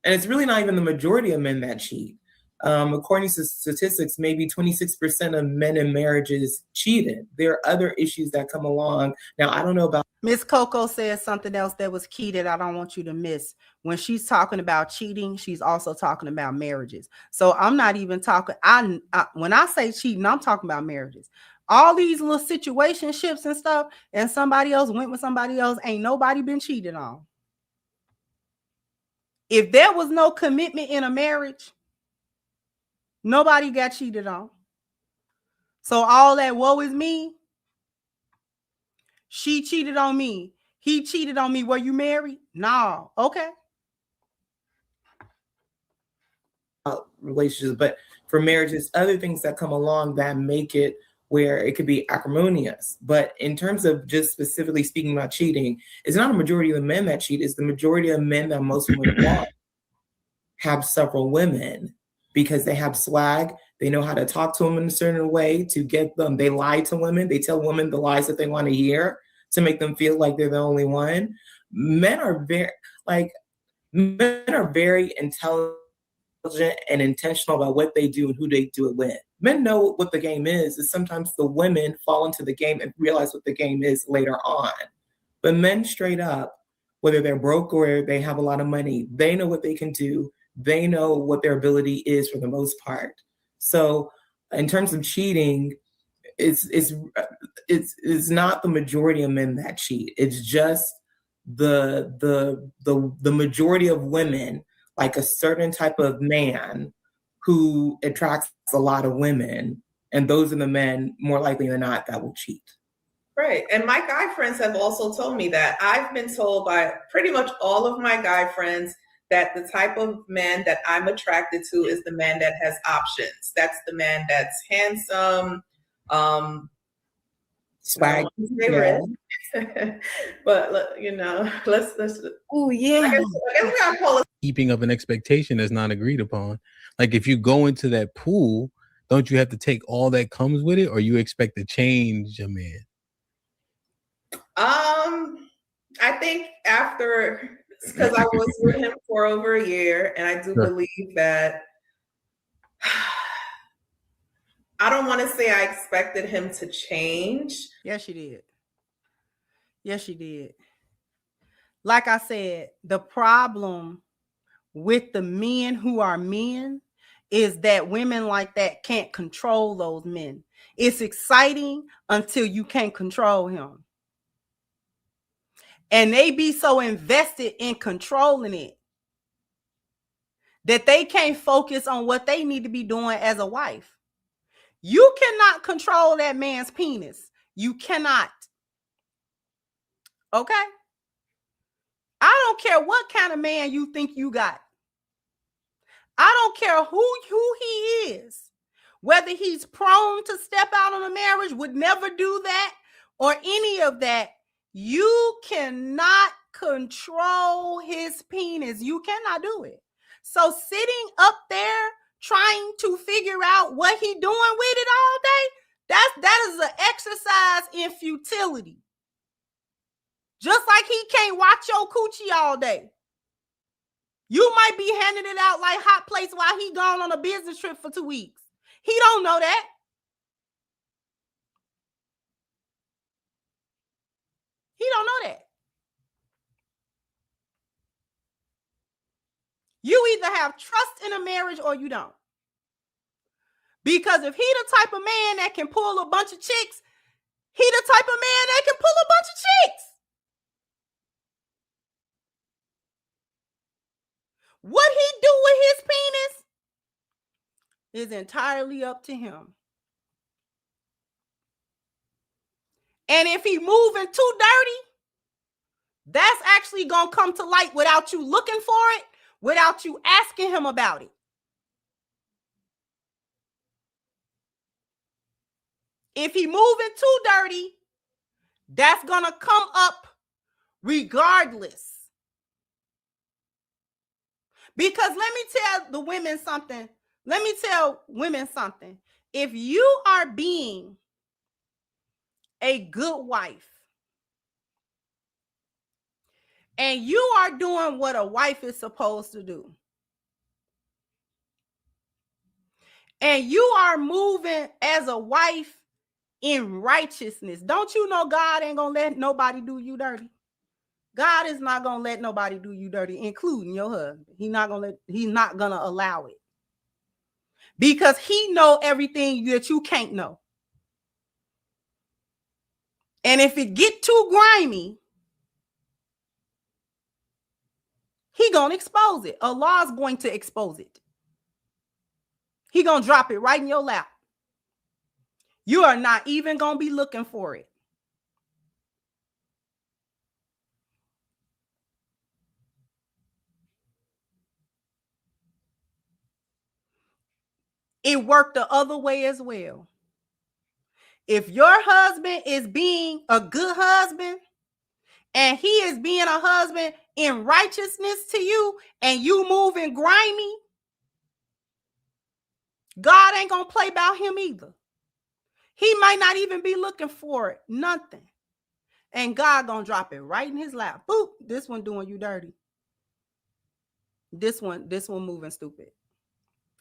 And it's really not even the majority of men that cheat. According to statistics, maybe 26% of men in marriages cheated. There are other issues that come along. Now, I don't know about... Miss Coco says something else that was key that I don't want you to miss. When she's talking about cheating, she's also talking about marriages. So I'm not even talking... when I say cheating, I'm talking about marriages. All these little situationships and stuff, and somebody else went with somebody else, ain't nobody been cheated on. If there was no commitment in a marriage, nobody got cheated on. So all that woe is me. She cheated on me. He cheated on me. Were you married? No. Okay. Relationships, but for marriages, other things that come along that make it where it could be acrimonious. But in terms of just specifically speaking about cheating, it's not a majority of the men that cheat. It's the majority of men that most women want have several women because they have swag. They know how to talk to them in a certain way to get them. They lie to women. They tell women the lies that they want to hear to make them feel like they're the only one. Men are very intelligent and intentional about what they do and who they do it with. Men know what the game is. And sometimes the women fall into the game and realize what the game is later on. But men straight up, whether they're broke or they have a lot of money, they know what they can do. They know what their ability is for the most part. So in terms of cheating, it's not the majority of men that cheat. It's just the majority of women, like a certain type of man who attracts a lot of women, and those are the men more likely than not that will cheat. Right. And my guy friends have also told me that. I've been told by pretty much all of my guy friends that the type of man that I'm attracted to is the man that has options. That's the man that's handsome, swag. Yeah. But let's. Oh yeah. I guess we gotta call it Keeping up an expectation that's not agreed upon. Like if you go into that pool, don't you have to take all that comes with it, or you expect to change a man? I think after, because I was with him for over a year, and I do believe that I don't want to say I expected him to change. Yes, you did. Yes, you did. Like I said, the problem with the men who are men is that women like that can't control those men. It's exciting until you can't control him. And they be so invested in controlling it that they can't focus on what they need to be doing as a wife. You cannot control that man's penis. You cannot. Okay? I don't care what kind of man you think you got. I don't care who he is. Whether he's prone to step out on a marriage, would never do that, or any of that. You cannot control his penis. You cannot do it. So sitting up there trying to figure out what he doing with it all day, that is an exercise in futility. Just like he can't watch your coochie all day. You might be handing it out like hot plates while he gone on a business trip for 2 weeks. He don't know that. He don't know that. You either have trust in a marriage or you don't. Because if he the type of man that can pull a bunch of chicks, he the type of man that can pull a bunch of chicks. What he do with his penis is entirely up to him. And if he moving too dirty, that's actually going to come to light without you looking for it, without you asking him about it. If he moving too dirty, that's going to come up regardless. Because let me tell the women something. Let me tell women something. If you are being a good wife and you are doing what a wife is supposed to do, and you are moving as a wife in righteousness, don't you know God ain't gonna let nobody do you dirty? God is not gonna let nobody do you dirty, including your husband. He's not gonna allow it. Because he know everything that you can't know. And if it get too grimy, he gonna expose it. Allah's going to expose it. He gonna drop it right in your lap. You are not even gonna be looking for it. It worked the other way as well. If your husband is being a good husband and he is being a husband in righteousness to you and you moving grimy, God ain't gonna play about him either. He might not even be looking for it, nothing. And God gonna drop it right in his lap. Boop, this one doing you dirty. This one moving stupid.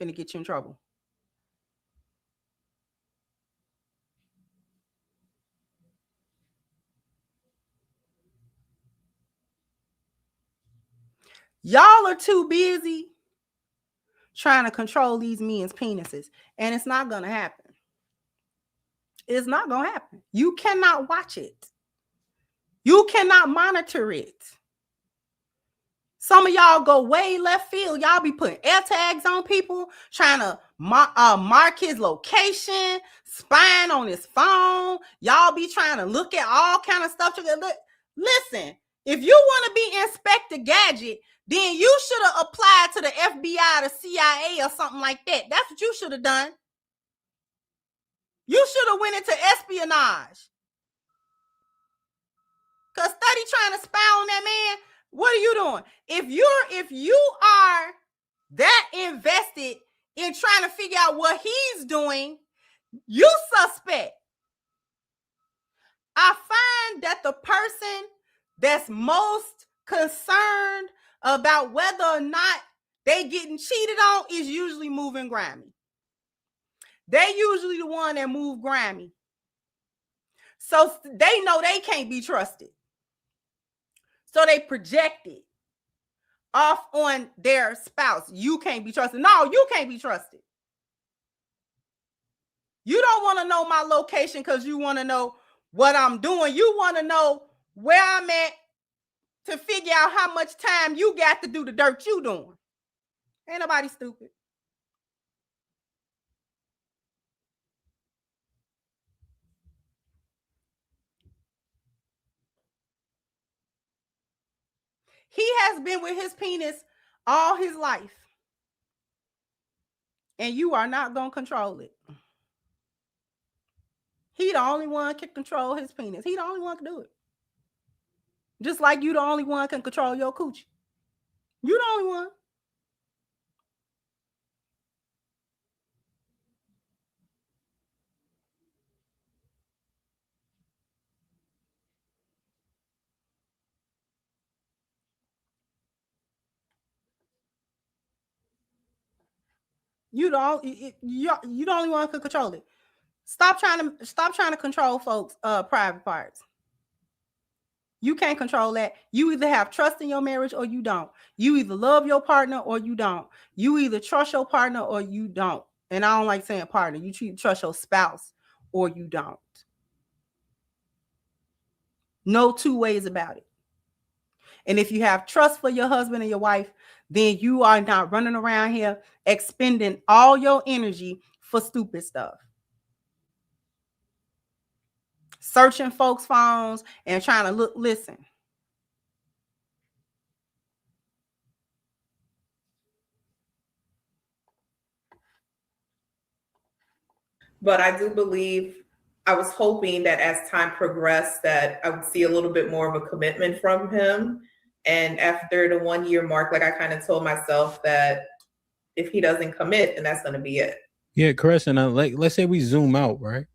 Finna get you in trouble. Y'all are too busy trying to control these men's penises, and it's not going to happen. It's not going to happen. You cannot watch it. You cannot monitor it. Some of y'all go way left field. Y'all be putting air tags on people, trying to mark his location, spying on his phone. Y'all be trying to look at all kind of stuff. Listen, if you want to be Inspector Gadget, then you should have applied to the FBI, the CIA, or something like that. That's what you should have done. You should have went into espionage. Because study trying to spy on that man, what are you doing? If you are that invested in trying to figure out what he's doing, you suspect. I find that the person that's most concerned about whether or not they getting cheated on is usually moving grimy. They usually the one that move grimy. So they know they can't be trusted. So they project it off on their spouse. You can't be trusted. No, you can't be trusted. You don't want to know my location because you want to know what I'm doing. You want to know where I'm at to figure out how much time you got to do the dirt you doing. Ain't nobody stupid. He has been with his penis all his life. And you are not going to control it. He the only one can control his penis. He the only one can do it. Just like you the only one can control your coochie. You the only one. You the only one who can control it. Stop trying to control folks' private parts. You can't control that. You either have trust in your marriage or you don't. You either love your partner or you don't. You either trust your partner or you don't. And I don't like saying partner. You trust your spouse or you don't. No two ways about it. And if you have trust for your husband and your wife, then you are not running around here expending all your energy for stupid stuff. Searching folks' phones and trying to listen. But I do believe, I was hoping that as time progressed that I would see a little bit more of a commitment from him. And after the 1 year mark, like I kind of told myself that if he doesn't commit, then that's going to be it. Yeah, Carissa, and let's say we zoom out, right?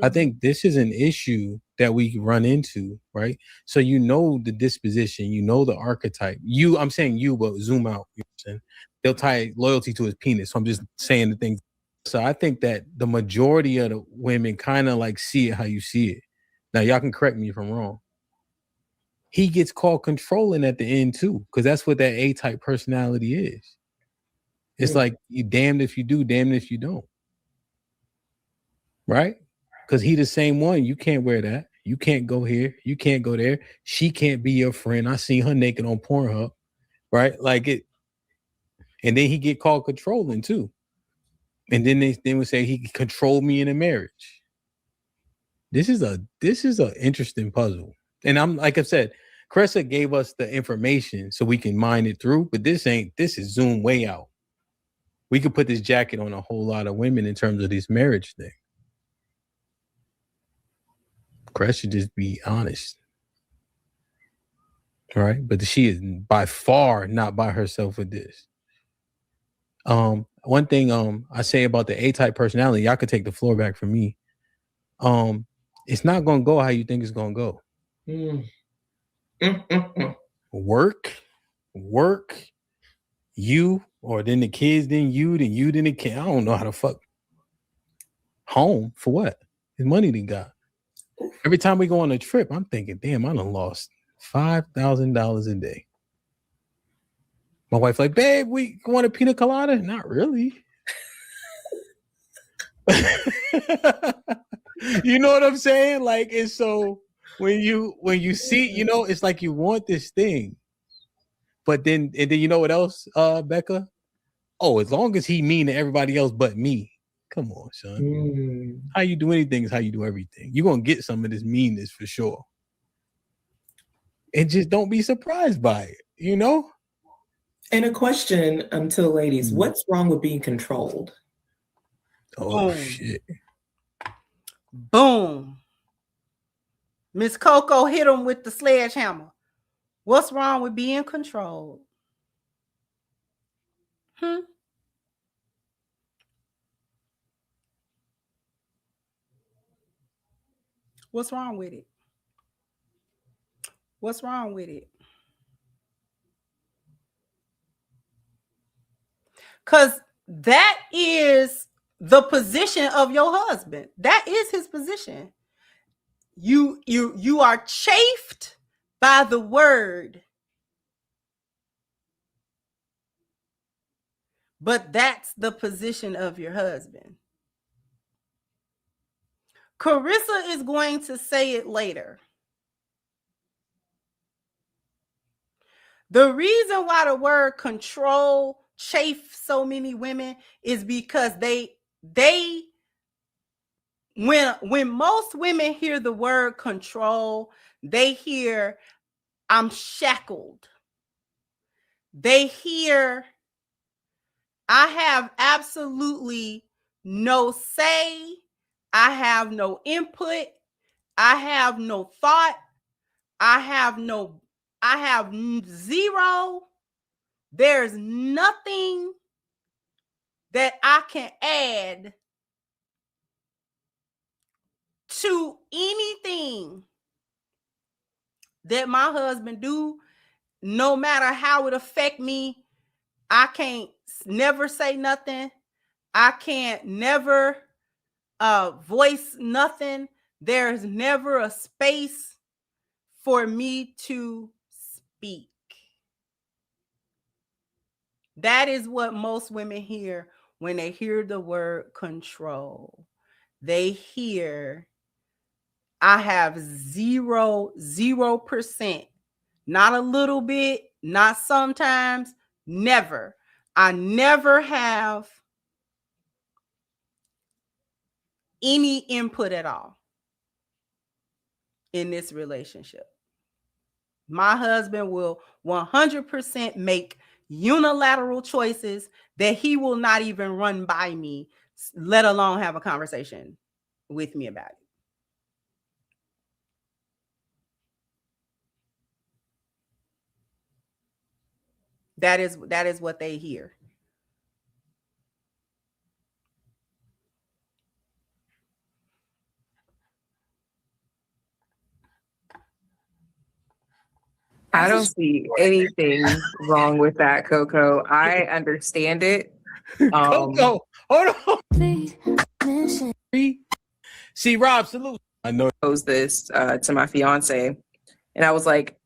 I think this is an issue that we run into, right? So you know the disposition, you know the archetype. I'm saying you, but zoom out. You know what I'm saying? They'll tie loyalty to his penis. So I'm just saying the things. So I think that the majority of the women kind of like see it how you see it. Now y'all can correct me if I'm wrong. He gets called controlling at the end too, because that's what that A-type personality is. It's like you damned if you do, damned if you don't. Right? Because he the same one. You can't wear that. You can't go here. You can't go there. She can't be your friend. I seen her naked on Pornhub. Right? Like it. And then he get called controlling too. And then they would say he controlled me in a marriage. This is an interesting puzzle. And I'm like I said, Carissa gave us the information so we can mine it through, but this is zoomed way out. We could put this jacket on a whole lot of women in terms of this marriage thing. Carissa should just be honest. Right? But she is by far not by herself with this. One thing I say about the A-type personality, y'all could take the floor back from me. It's not gonna go how you think it's gonna go. Work, you, or then the kids, then you, then the kid. I don't know how to fuck. Home for what? His money they got. Every time we go on a trip, I'm thinking, damn, I done lost $5,000 a day. My wife like, babe, we want a pina colada? Not really. You know what I'm saying? Like, it's so when you see, you know, it's like you want this thing. But then you know what else, Becca? Oh, as long as he mean to everybody else but me. Come on, son. How you do anything is how you do everything. You're gonna get some of this meanness for sure. And just don't be surprised by it, you know? And a question to the ladies, what's wrong with being controlled? Oh, shit. Boom. Miss Coco hit him with the sledgehammer. What's wrong with being controlled? What's wrong with it? What's wrong with it? Because that is the position of your husband. That is his position. You are chafed by the word. But that's the position of your husband. Carissa is going to say it later. The reason why the word control chafe so many women is because when most women hear the word control, they hear I'm shackled. They hear I have absolutely no say. I have no input. I have no thought. I have zero. There's nothing that I can add to anything that my husband do, no matter how it affect me. I can't never say nothing. I can't never voice nothing. There's never a space for me to speak. That is what most women hear when they hear the word control. They hear, I have 0%, not a little bit, not sometimes, never. I never have any input at all in this relationship. My husband will 100% make unilateral choices that he will not even run by me, let alone have a conversation with me about it. That is what they hear. I don't see anything wrong with that, Coco. I understand it. Coco, hold on. See, Rob, salute. I know. Posed this to my fiance, and I was like,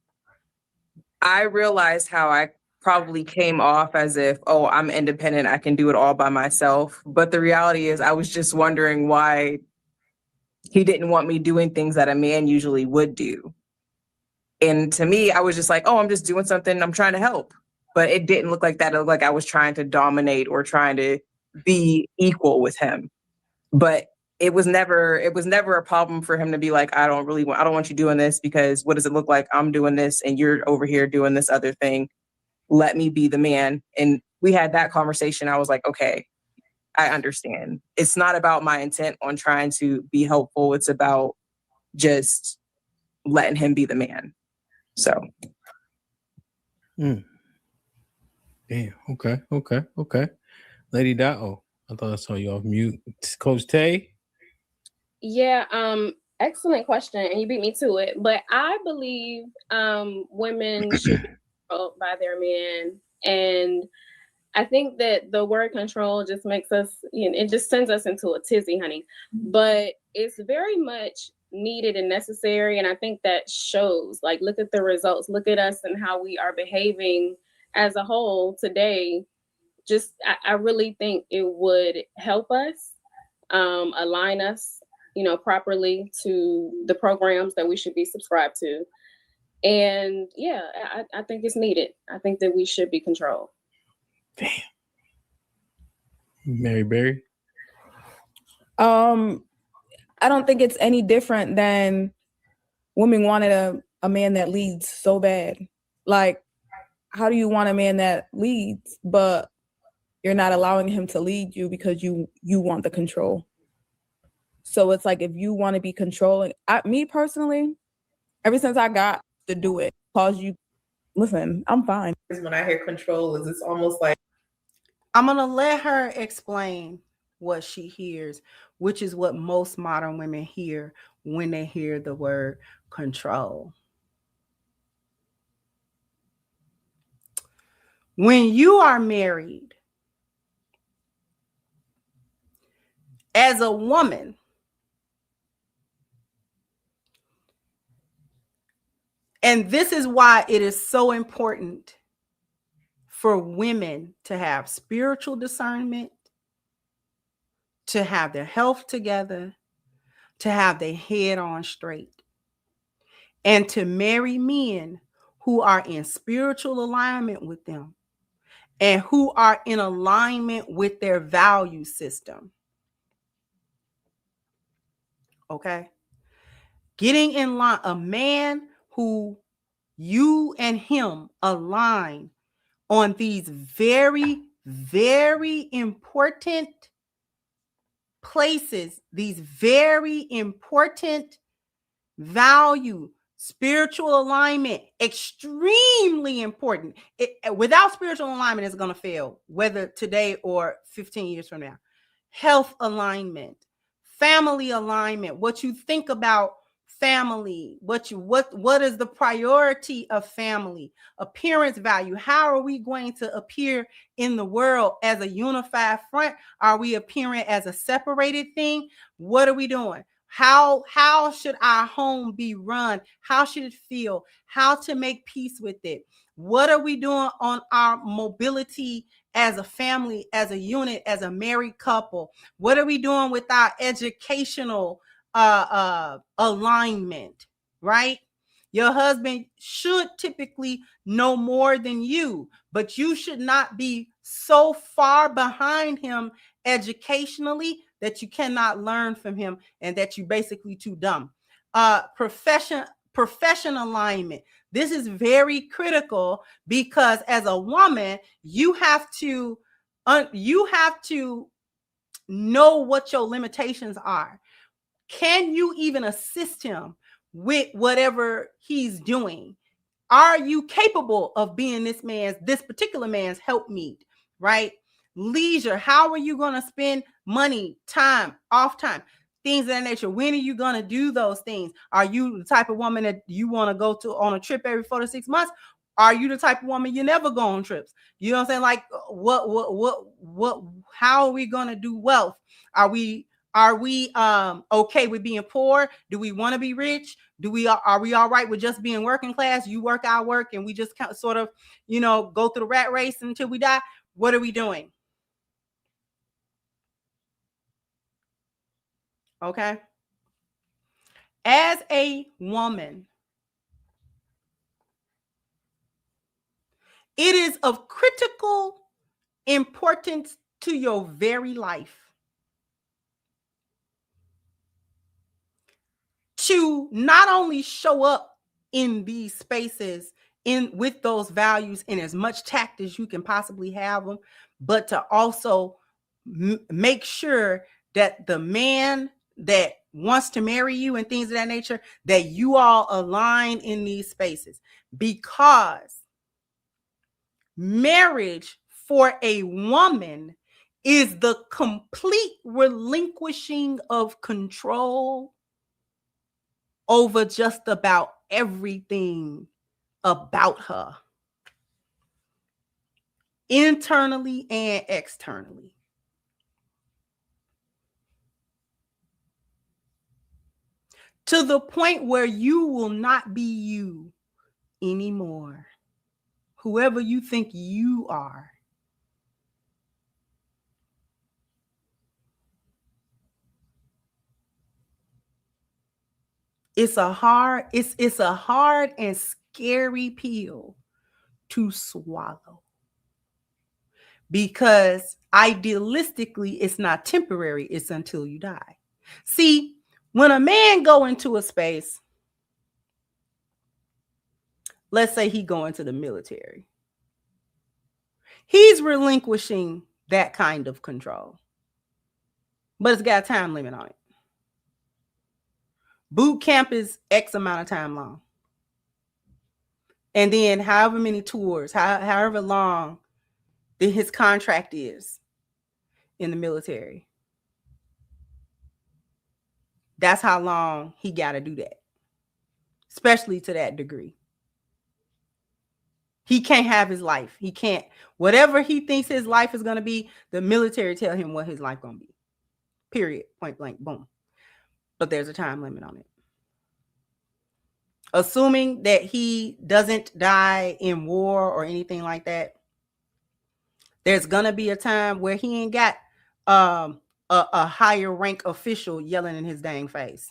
I realized how I probably came off as if, oh, I'm independent, I can do it all by myself. But the reality is, I was just wondering why he didn't want me doing things that a man usually would do. And to me, I was just like, oh, I'm just doing something, I'm trying to help. But it didn't look like that. It looked like I was trying to dominate or trying to be equal with him. But it was never a problem for him to be like, I don't want you doing this, because what does it look like? I'm doing this and you're over here doing this other thing. Let me be the man. And we had that conversation. I was like, okay, I understand. It's not about my intent on trying to be helpful. It's about just letting him be the man. So. Damn. Okay. Lady Dot. Oh, I thought I saw you off mute. Coach Tay. Yeah, excellent question, and you beat me to it. But I believe women should be controlled by their man, and I think that the word control just makes us, it just sends us into a tizzy, honey. But it's very much needed and necessary, and I think that shows. Like, look at the results. Look at us and how we are behaving as a whole today. I really think it would help us align us, properly to the programs that we should be subscribed to. And yeah, I think it's needed. I think that we should be controlled. Damn. Mary Berry. I don't think it's any different than women wanted a man that leads so bad. Like, how do you want a man that leads, but you're not allowing him to lead you because you want the control? So it's like, if you want to be controlling, me personally, ever since I got to do it, listen, I'm fine. When I hear control, it's almost like, I'm going to let her explain what she hears, which is what most modern women hear when they hear the word control. When you are married, as a woman, and this is why it is so important for women to have spiritual discernment, to have their health together, to have their head on straight, and to marry men who are in spiritual alignment with them and who are in alignment with their value system. Okay? Getting in line, a man who you and him align on these very, very important places, these very important value, spiritual alignment, extremely important. Without spiritual alignment, it's going to fail, whether today or 15 years from now. Health alignment, family alignment, what you think about family, what is the priority of family, appearance value. How are we going to appear in the world as a unified front? Are we appearing as a separated thing? What are we doing? How should our home be run? How should it feel? How to make peace with it? What are we doing on our mobility as a family, as a unit, as a married couple? What are we doing with our educational alignment, right? Your husband should typically know more than you, but you should not be so far behind him educationally that you cannot learn from him and that you basically too dumb. Profession alignment. This is very critical because as a woman, you have to know what your limitations are. Can you even assist him with whatever he's doing? Are you capable of being this particular man's helpmeet, right? Leisure. How are you going to spend money, time, off time, things of that nature? When are you going to do those things? Are you the type of woman that you want to go to on a trip every 4 to 6 months? Are you the type of woman you never go on trips? You know what I'm saying? Like how are we going to do wealth? Are we okay with being poor? Do we want to be rich? Are we all right with just being working class? You work, I work, and we just sort of, go through the rat race until we die. What are we doing? Okay. As a woman, it is of critical importance to your very life to not only show up in these spaces with those values in as much tact as you can possibly have them, but to also make sure that the man that wants to marry you and things of that nature, that you all align in these spaces, because marriage for a woman is the complete relinquishing of control over just about everything about her, internally and externally. To the point where you will not be you anymore. Whoever you think you are. It's a hard and scary pill to swallow. Because idealistically, it's not temporary, it's until you die. See, when a man go into a space, let's say he go into the military, he's relinquishing that kind of control, but it's got a time limit on it. Boot camp is X amount of time long. And then however many tours, however long his contract is in the military. That's how long he got to do that, especially to that degree. He can't have his life. He can't. Whatever he thinks his life is going to be, the military tell him what his life going to be. Period. Point blank. Boom. But there's a time limit on it. Assuming that he doesn't die in war or anything like that, there's going to be a time where he ain't got a higher rank official yelling in his dang face,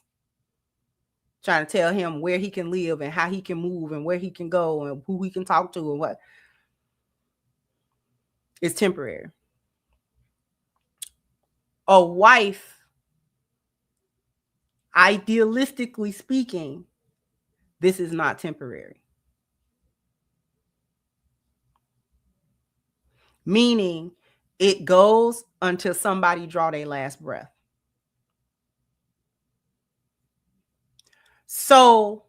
trying to tell him where he can live and how he can move and where he can go and who he can talk to and what. It's temporary. A wife, idealistically speaking, this is not temporary. Meaning it goes until somebody draw their last breath. So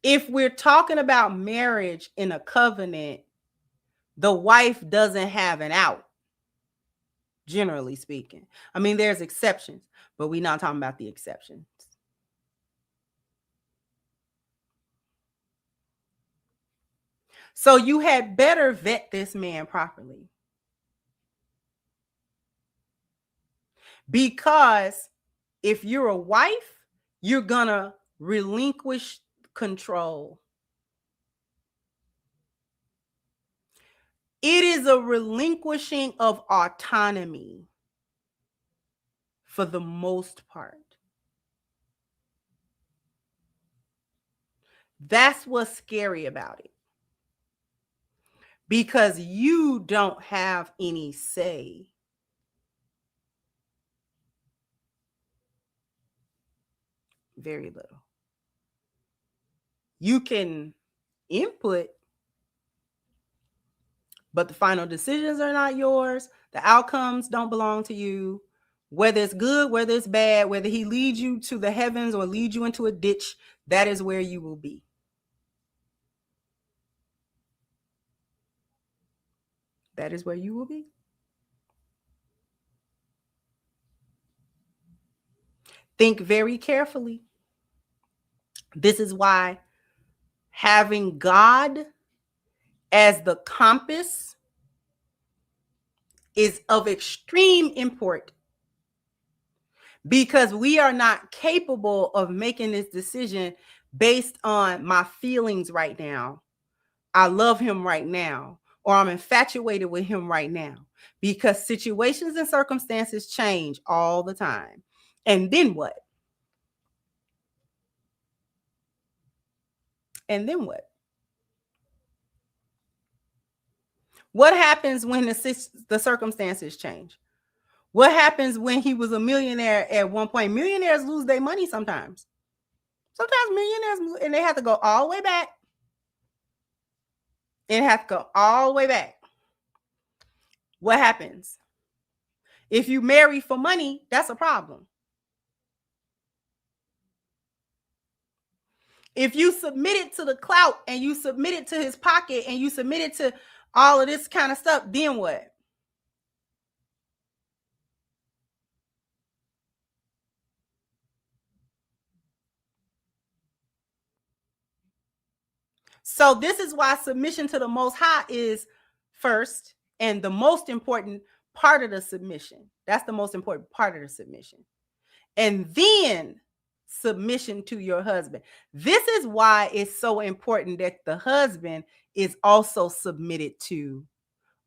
if we're talking about marriage in a covenant, the wife doesn't have an out, generally speaking. I mean, there's exceptions, but we're not talking about the exceptions. So you had better vet this man properly. Because if you're a wife, you're gonna relinquish control. It is a relinquishing of autonomy for the most part. That's what's scary about it. Because you don't have any say. Very little. You can input, but the final decisions are not yours. The outcomes don't belong to you. Whether it's good, whether it's bad, whether he leads you to the heavens or leads you into a ditch, that is where you will be. That is where you will be. Think very carefully. This is why having God as the compass is of extreme import, because we are not capable of making this decision based on my feelings right now. I love him right now, or I'm infatuated with him right now, because situations and circumstances change all the time. And then what? And then what? What happens when the circumstances change? What happens when he was a millionaire at one point? Millionaires lose their money sometimes. Sometimes millionaires, and they have to go all the way back. It has to go all the way back. What happens? If you marry for money, that's a problem. If you submit it to the clout and you submit it to his pocket and you submit it to all of this kind of stuff, then what? So this is why submission to the Most High is first and the most important part of the submission. That's the most important part of the submission. And then submission to your husband. This is why it's so important that the husband is also submitted to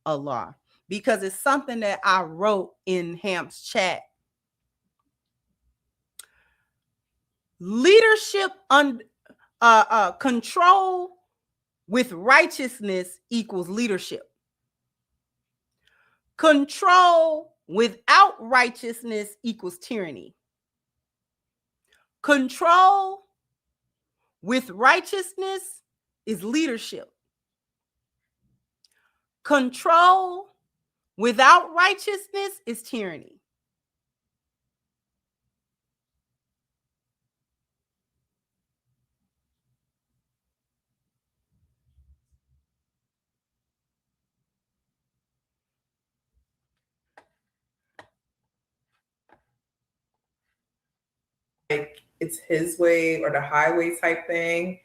Allah, because it's something that I wrote in Hamp's chat. Leadership control with righteousness equals leadership. Control without righteousness equals tyranny. Control with righteousness is leadership. Control without righteousness is tyranny. Like it's his way or the highway type thing.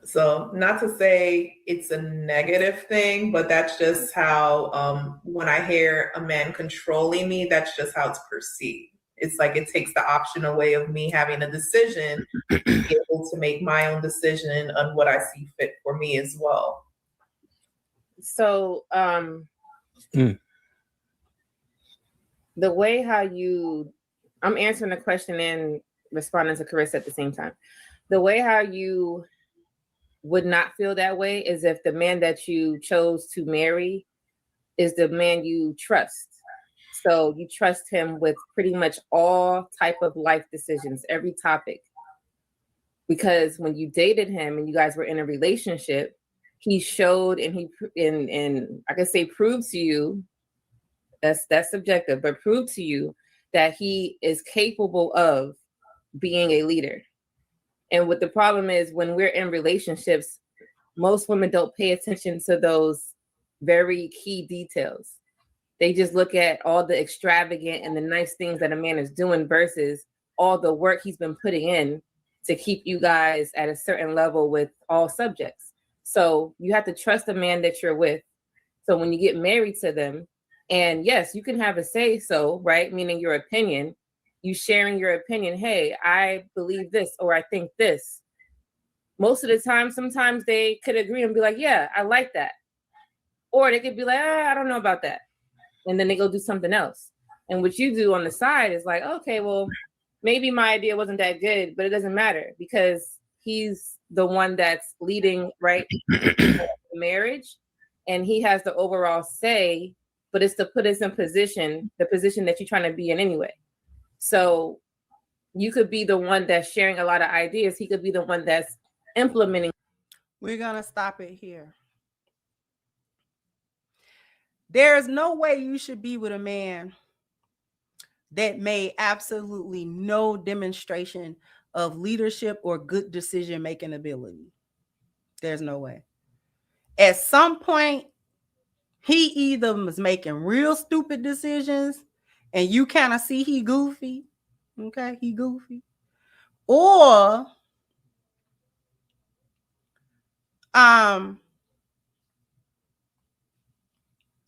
So not to say it's a negative thing, but that's just how when I hear a man controlling me, that's just how it's perceived. It's like it takes the option away of me having a decision, to be able to make my own decision on what I see fit for me as well. So the way how you, I'm answering the question and responding to Carissa at the same time. The way how you would not feel that way is if the man that you chose to marry is the man you trust. So you trust him with pretty much all type of life decisions, every topic. Because when you dated him and you guys were in a relationship, he showed and I can say proved to you, that's subjective, but proved to you that he is capable of being a leader. And what the problem is, when we're in relationships, most women don't pay attention to those very key details. They just look at all the extravagant and the nice things that a man is doing versus all the work he's been putting in to keep you guys at a certain level with all subjects. So you have to trust the man that you're with. So when you get married to them, and yes, you can have a say so, right? Meaning your opinion, you sharing your opinion. Hey, I believe this, or I think this. Most of the time, sometimes they could agree and be like, yeah, I like that. Or they could be like, I don't know about that. And then they go do something else. And what you do on the side is like, okay, well, maybe my idea wasn't that good, but it doesn't matter because he's the one that's leading, right, the marriage, and he has the overall say, but it's to put us in position, the position that you're trying to be in anyway. So you could be the one that's sharing a lot of ideas. He could be the one that's implementing. We're going to stop it here. There is no way you should be with a man that made absolutely no demonstration of leadership or good decision-making ability. There's no way. At some point, he either was making real stupid decisions and you kind of see he goofy. Okay, he goofy. Or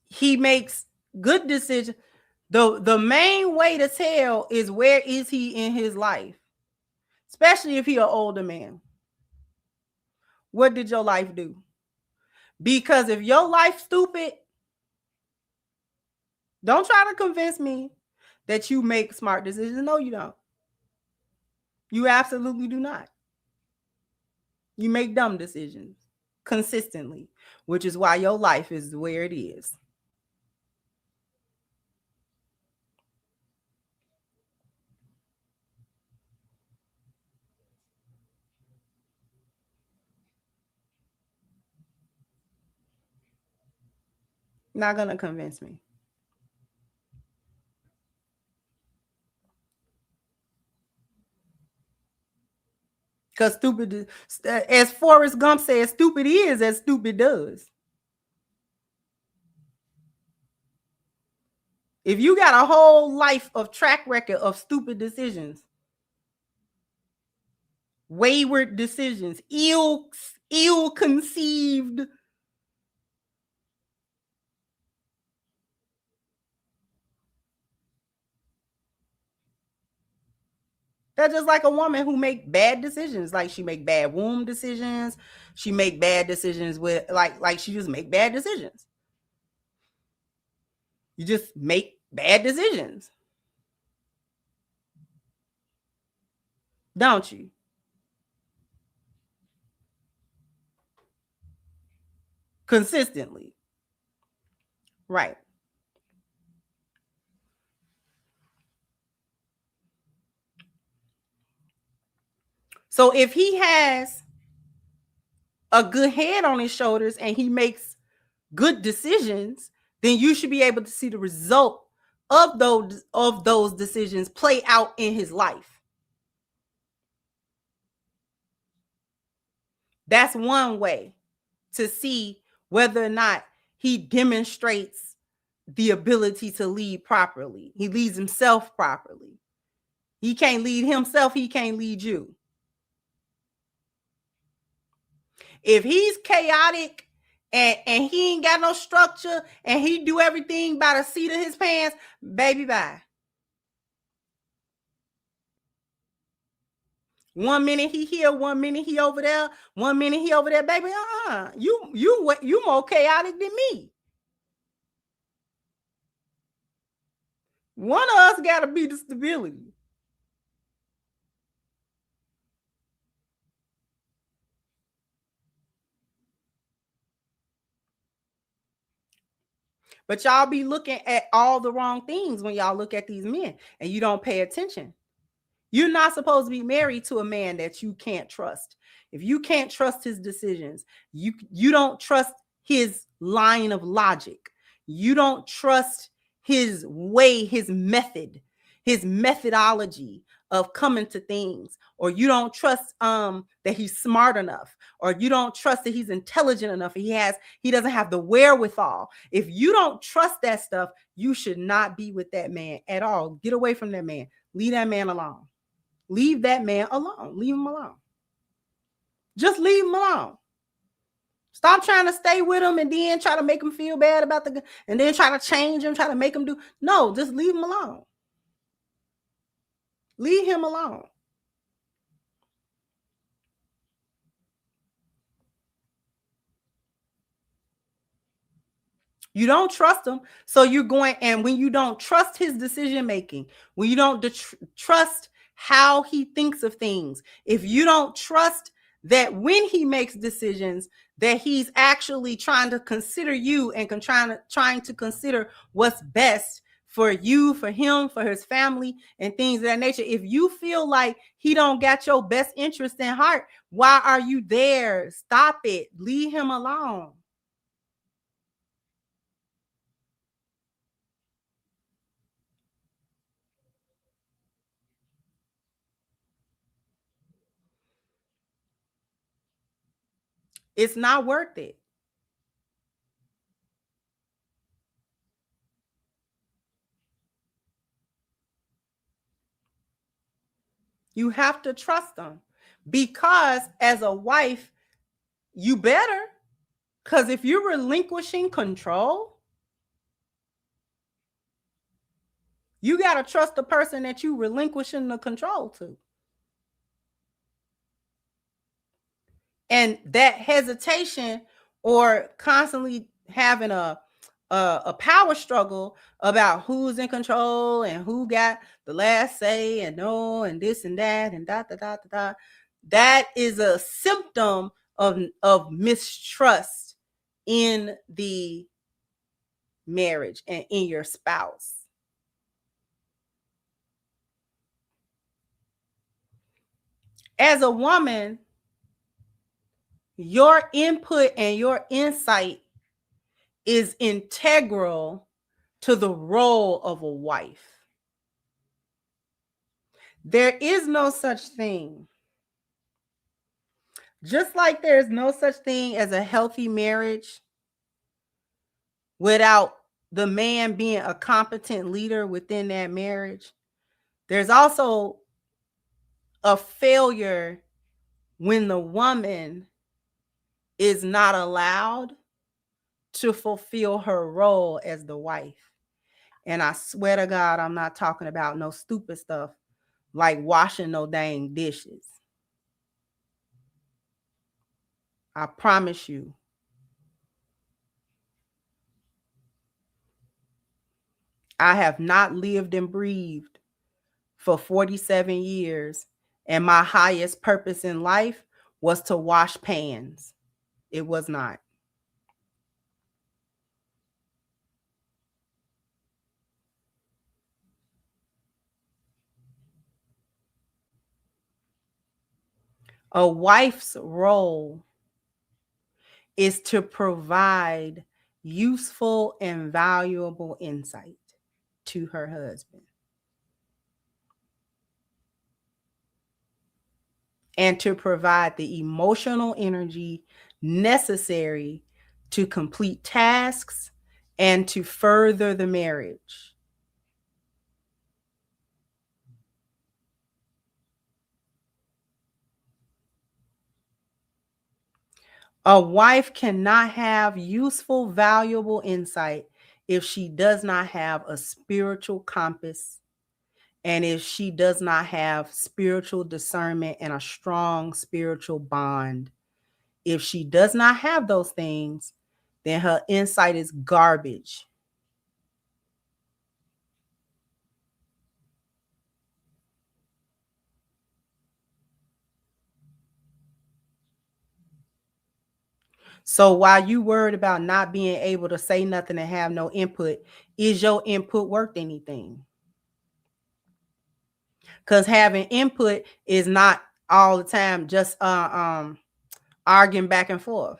he makes good decisions. The main way to tell is where is he in his life, especially if he an older man. What did your life do? Because if your life stupid, don't try to convince me that you make smart decisions. No, you don't. You absolutely do not. You make dumb decisions consistently, which is why your life is where it is. Not gonna convince me. Because stupid, as Forrest Gump says, stupid is as stupid does. If you got a whole life of track record of stupid decisions, wayward decisions, ill-conceived, that's just like a woman who make bad decisions. Like she make bad womb decisions. She make bad decisions with like she just make bad decisions. You just make bad decisions. Don't you? Consistently. Right. So if he has a good head on his shoulders and he makes good decisions, then you should be able to see the result of those decisions play out in his life. That's one way to see whether or not he demonstrates the ability to lead properly. He leads himself properly. He can't lead himself. He can't lead you. If he's chaotic and he ain't got no structure and he do everything by the seat of his pants, baby, bye. One minute he here, 1 minute he over there, 1 minute he over there, baby. You more chaotic than me. One of us got to be the stability. But y'all be looking at all the wrong things when y'all look at these men and you don't pay attention. You're not supposed to be married to a man that you can't trust. If you can't trust his decisions, you don't trust his line of logic. You don't trust his way, his method, his methodology of coming to things, or you don't trust that he's smart enough, or you don't trust that he's intelligent enough. He doesn't have the wherewithal. If you don't trust that stuff, you should not be with that man at all. Get away from that man. Leave that man alone. Leave that man alone. Leave him alone. Just leave him alone. Stop trying to stay with him and then try to make him feel bad about and then try to change him, try to make him do. No, just leave him alone. Leave him alone. You don't trust him. So you're going, and when you don't trust his decision making, when you don't trust how he thinks of things, if you don't trust that when he makes decisions, that he's actually trying to consider you and trying to consider what's best for you, for him, for his family, and things of that nature. If you feel like he don't got your best interest in heart, why are you there? Stop it. Leave him alone. It's not worth it. You have to trust them, because as a wife, you better, because if you're relinquishing control, you got to trust the person that you relinquishing the control to. And that hesitation or constantly having a power struggle about who's in control and who got the last say and no and this and that and da da da da da, that is a symptom of mistrust in the marriage and in your spouse. As a woman, your input and your insight is integral to the role of a wife. There is no such thing. Just like there's no such thing as a healthy marriage without the man being a competent leader within that marriage, there's also a failure when the woman is not allowed to fulfill her role as the wife. And I swear to God, I'm not talking about no stupid stuff like washing no dang dishes. I promise you. I have not lived and breathed for 47 years, and my highest purpose in life was to wash pans. It was not. A wife's role is to provide useful and valuable insight to her husband, and to provide the emotional energy necessary to complete tasks and to further the marriage. A wife cannot have useful, valuable insight if she does not have a spiritual compass, and if she does not have spiritual discernment and a strong spiritual bond. If she does not have those things, then her insight is garbage. So while you worried about not being able to say nothing and have no input, is your input worth anything? Because having input is not all the time just arguing back and forth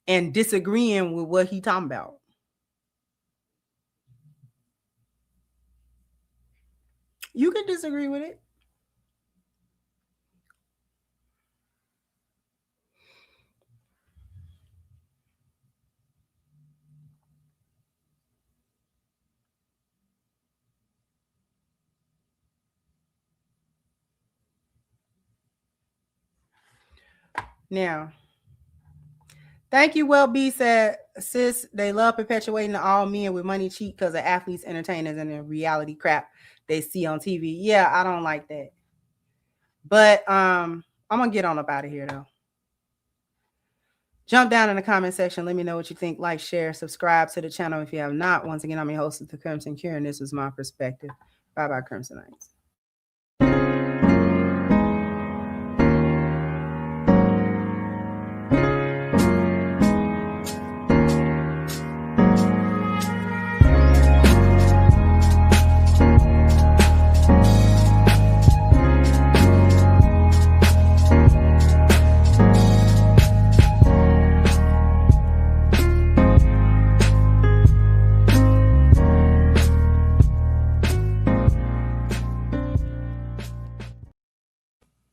and disagreeing with what he talking about. You can disagree with it. Now, Thank you. Well, B said, sis, they love perpetuating the all men with money cheat because of athletes, entertainers, and the reality crap they see on TV. Yeah, I don't like that. But I'm gonna get on up out of here though. Jump down in the comment section. Let me know what you think. Like, share, subscribe to the channel if you have not. Once again, I'm your host of the Crimson Cure, and this was my perspective. Bye bye, Crimsonites.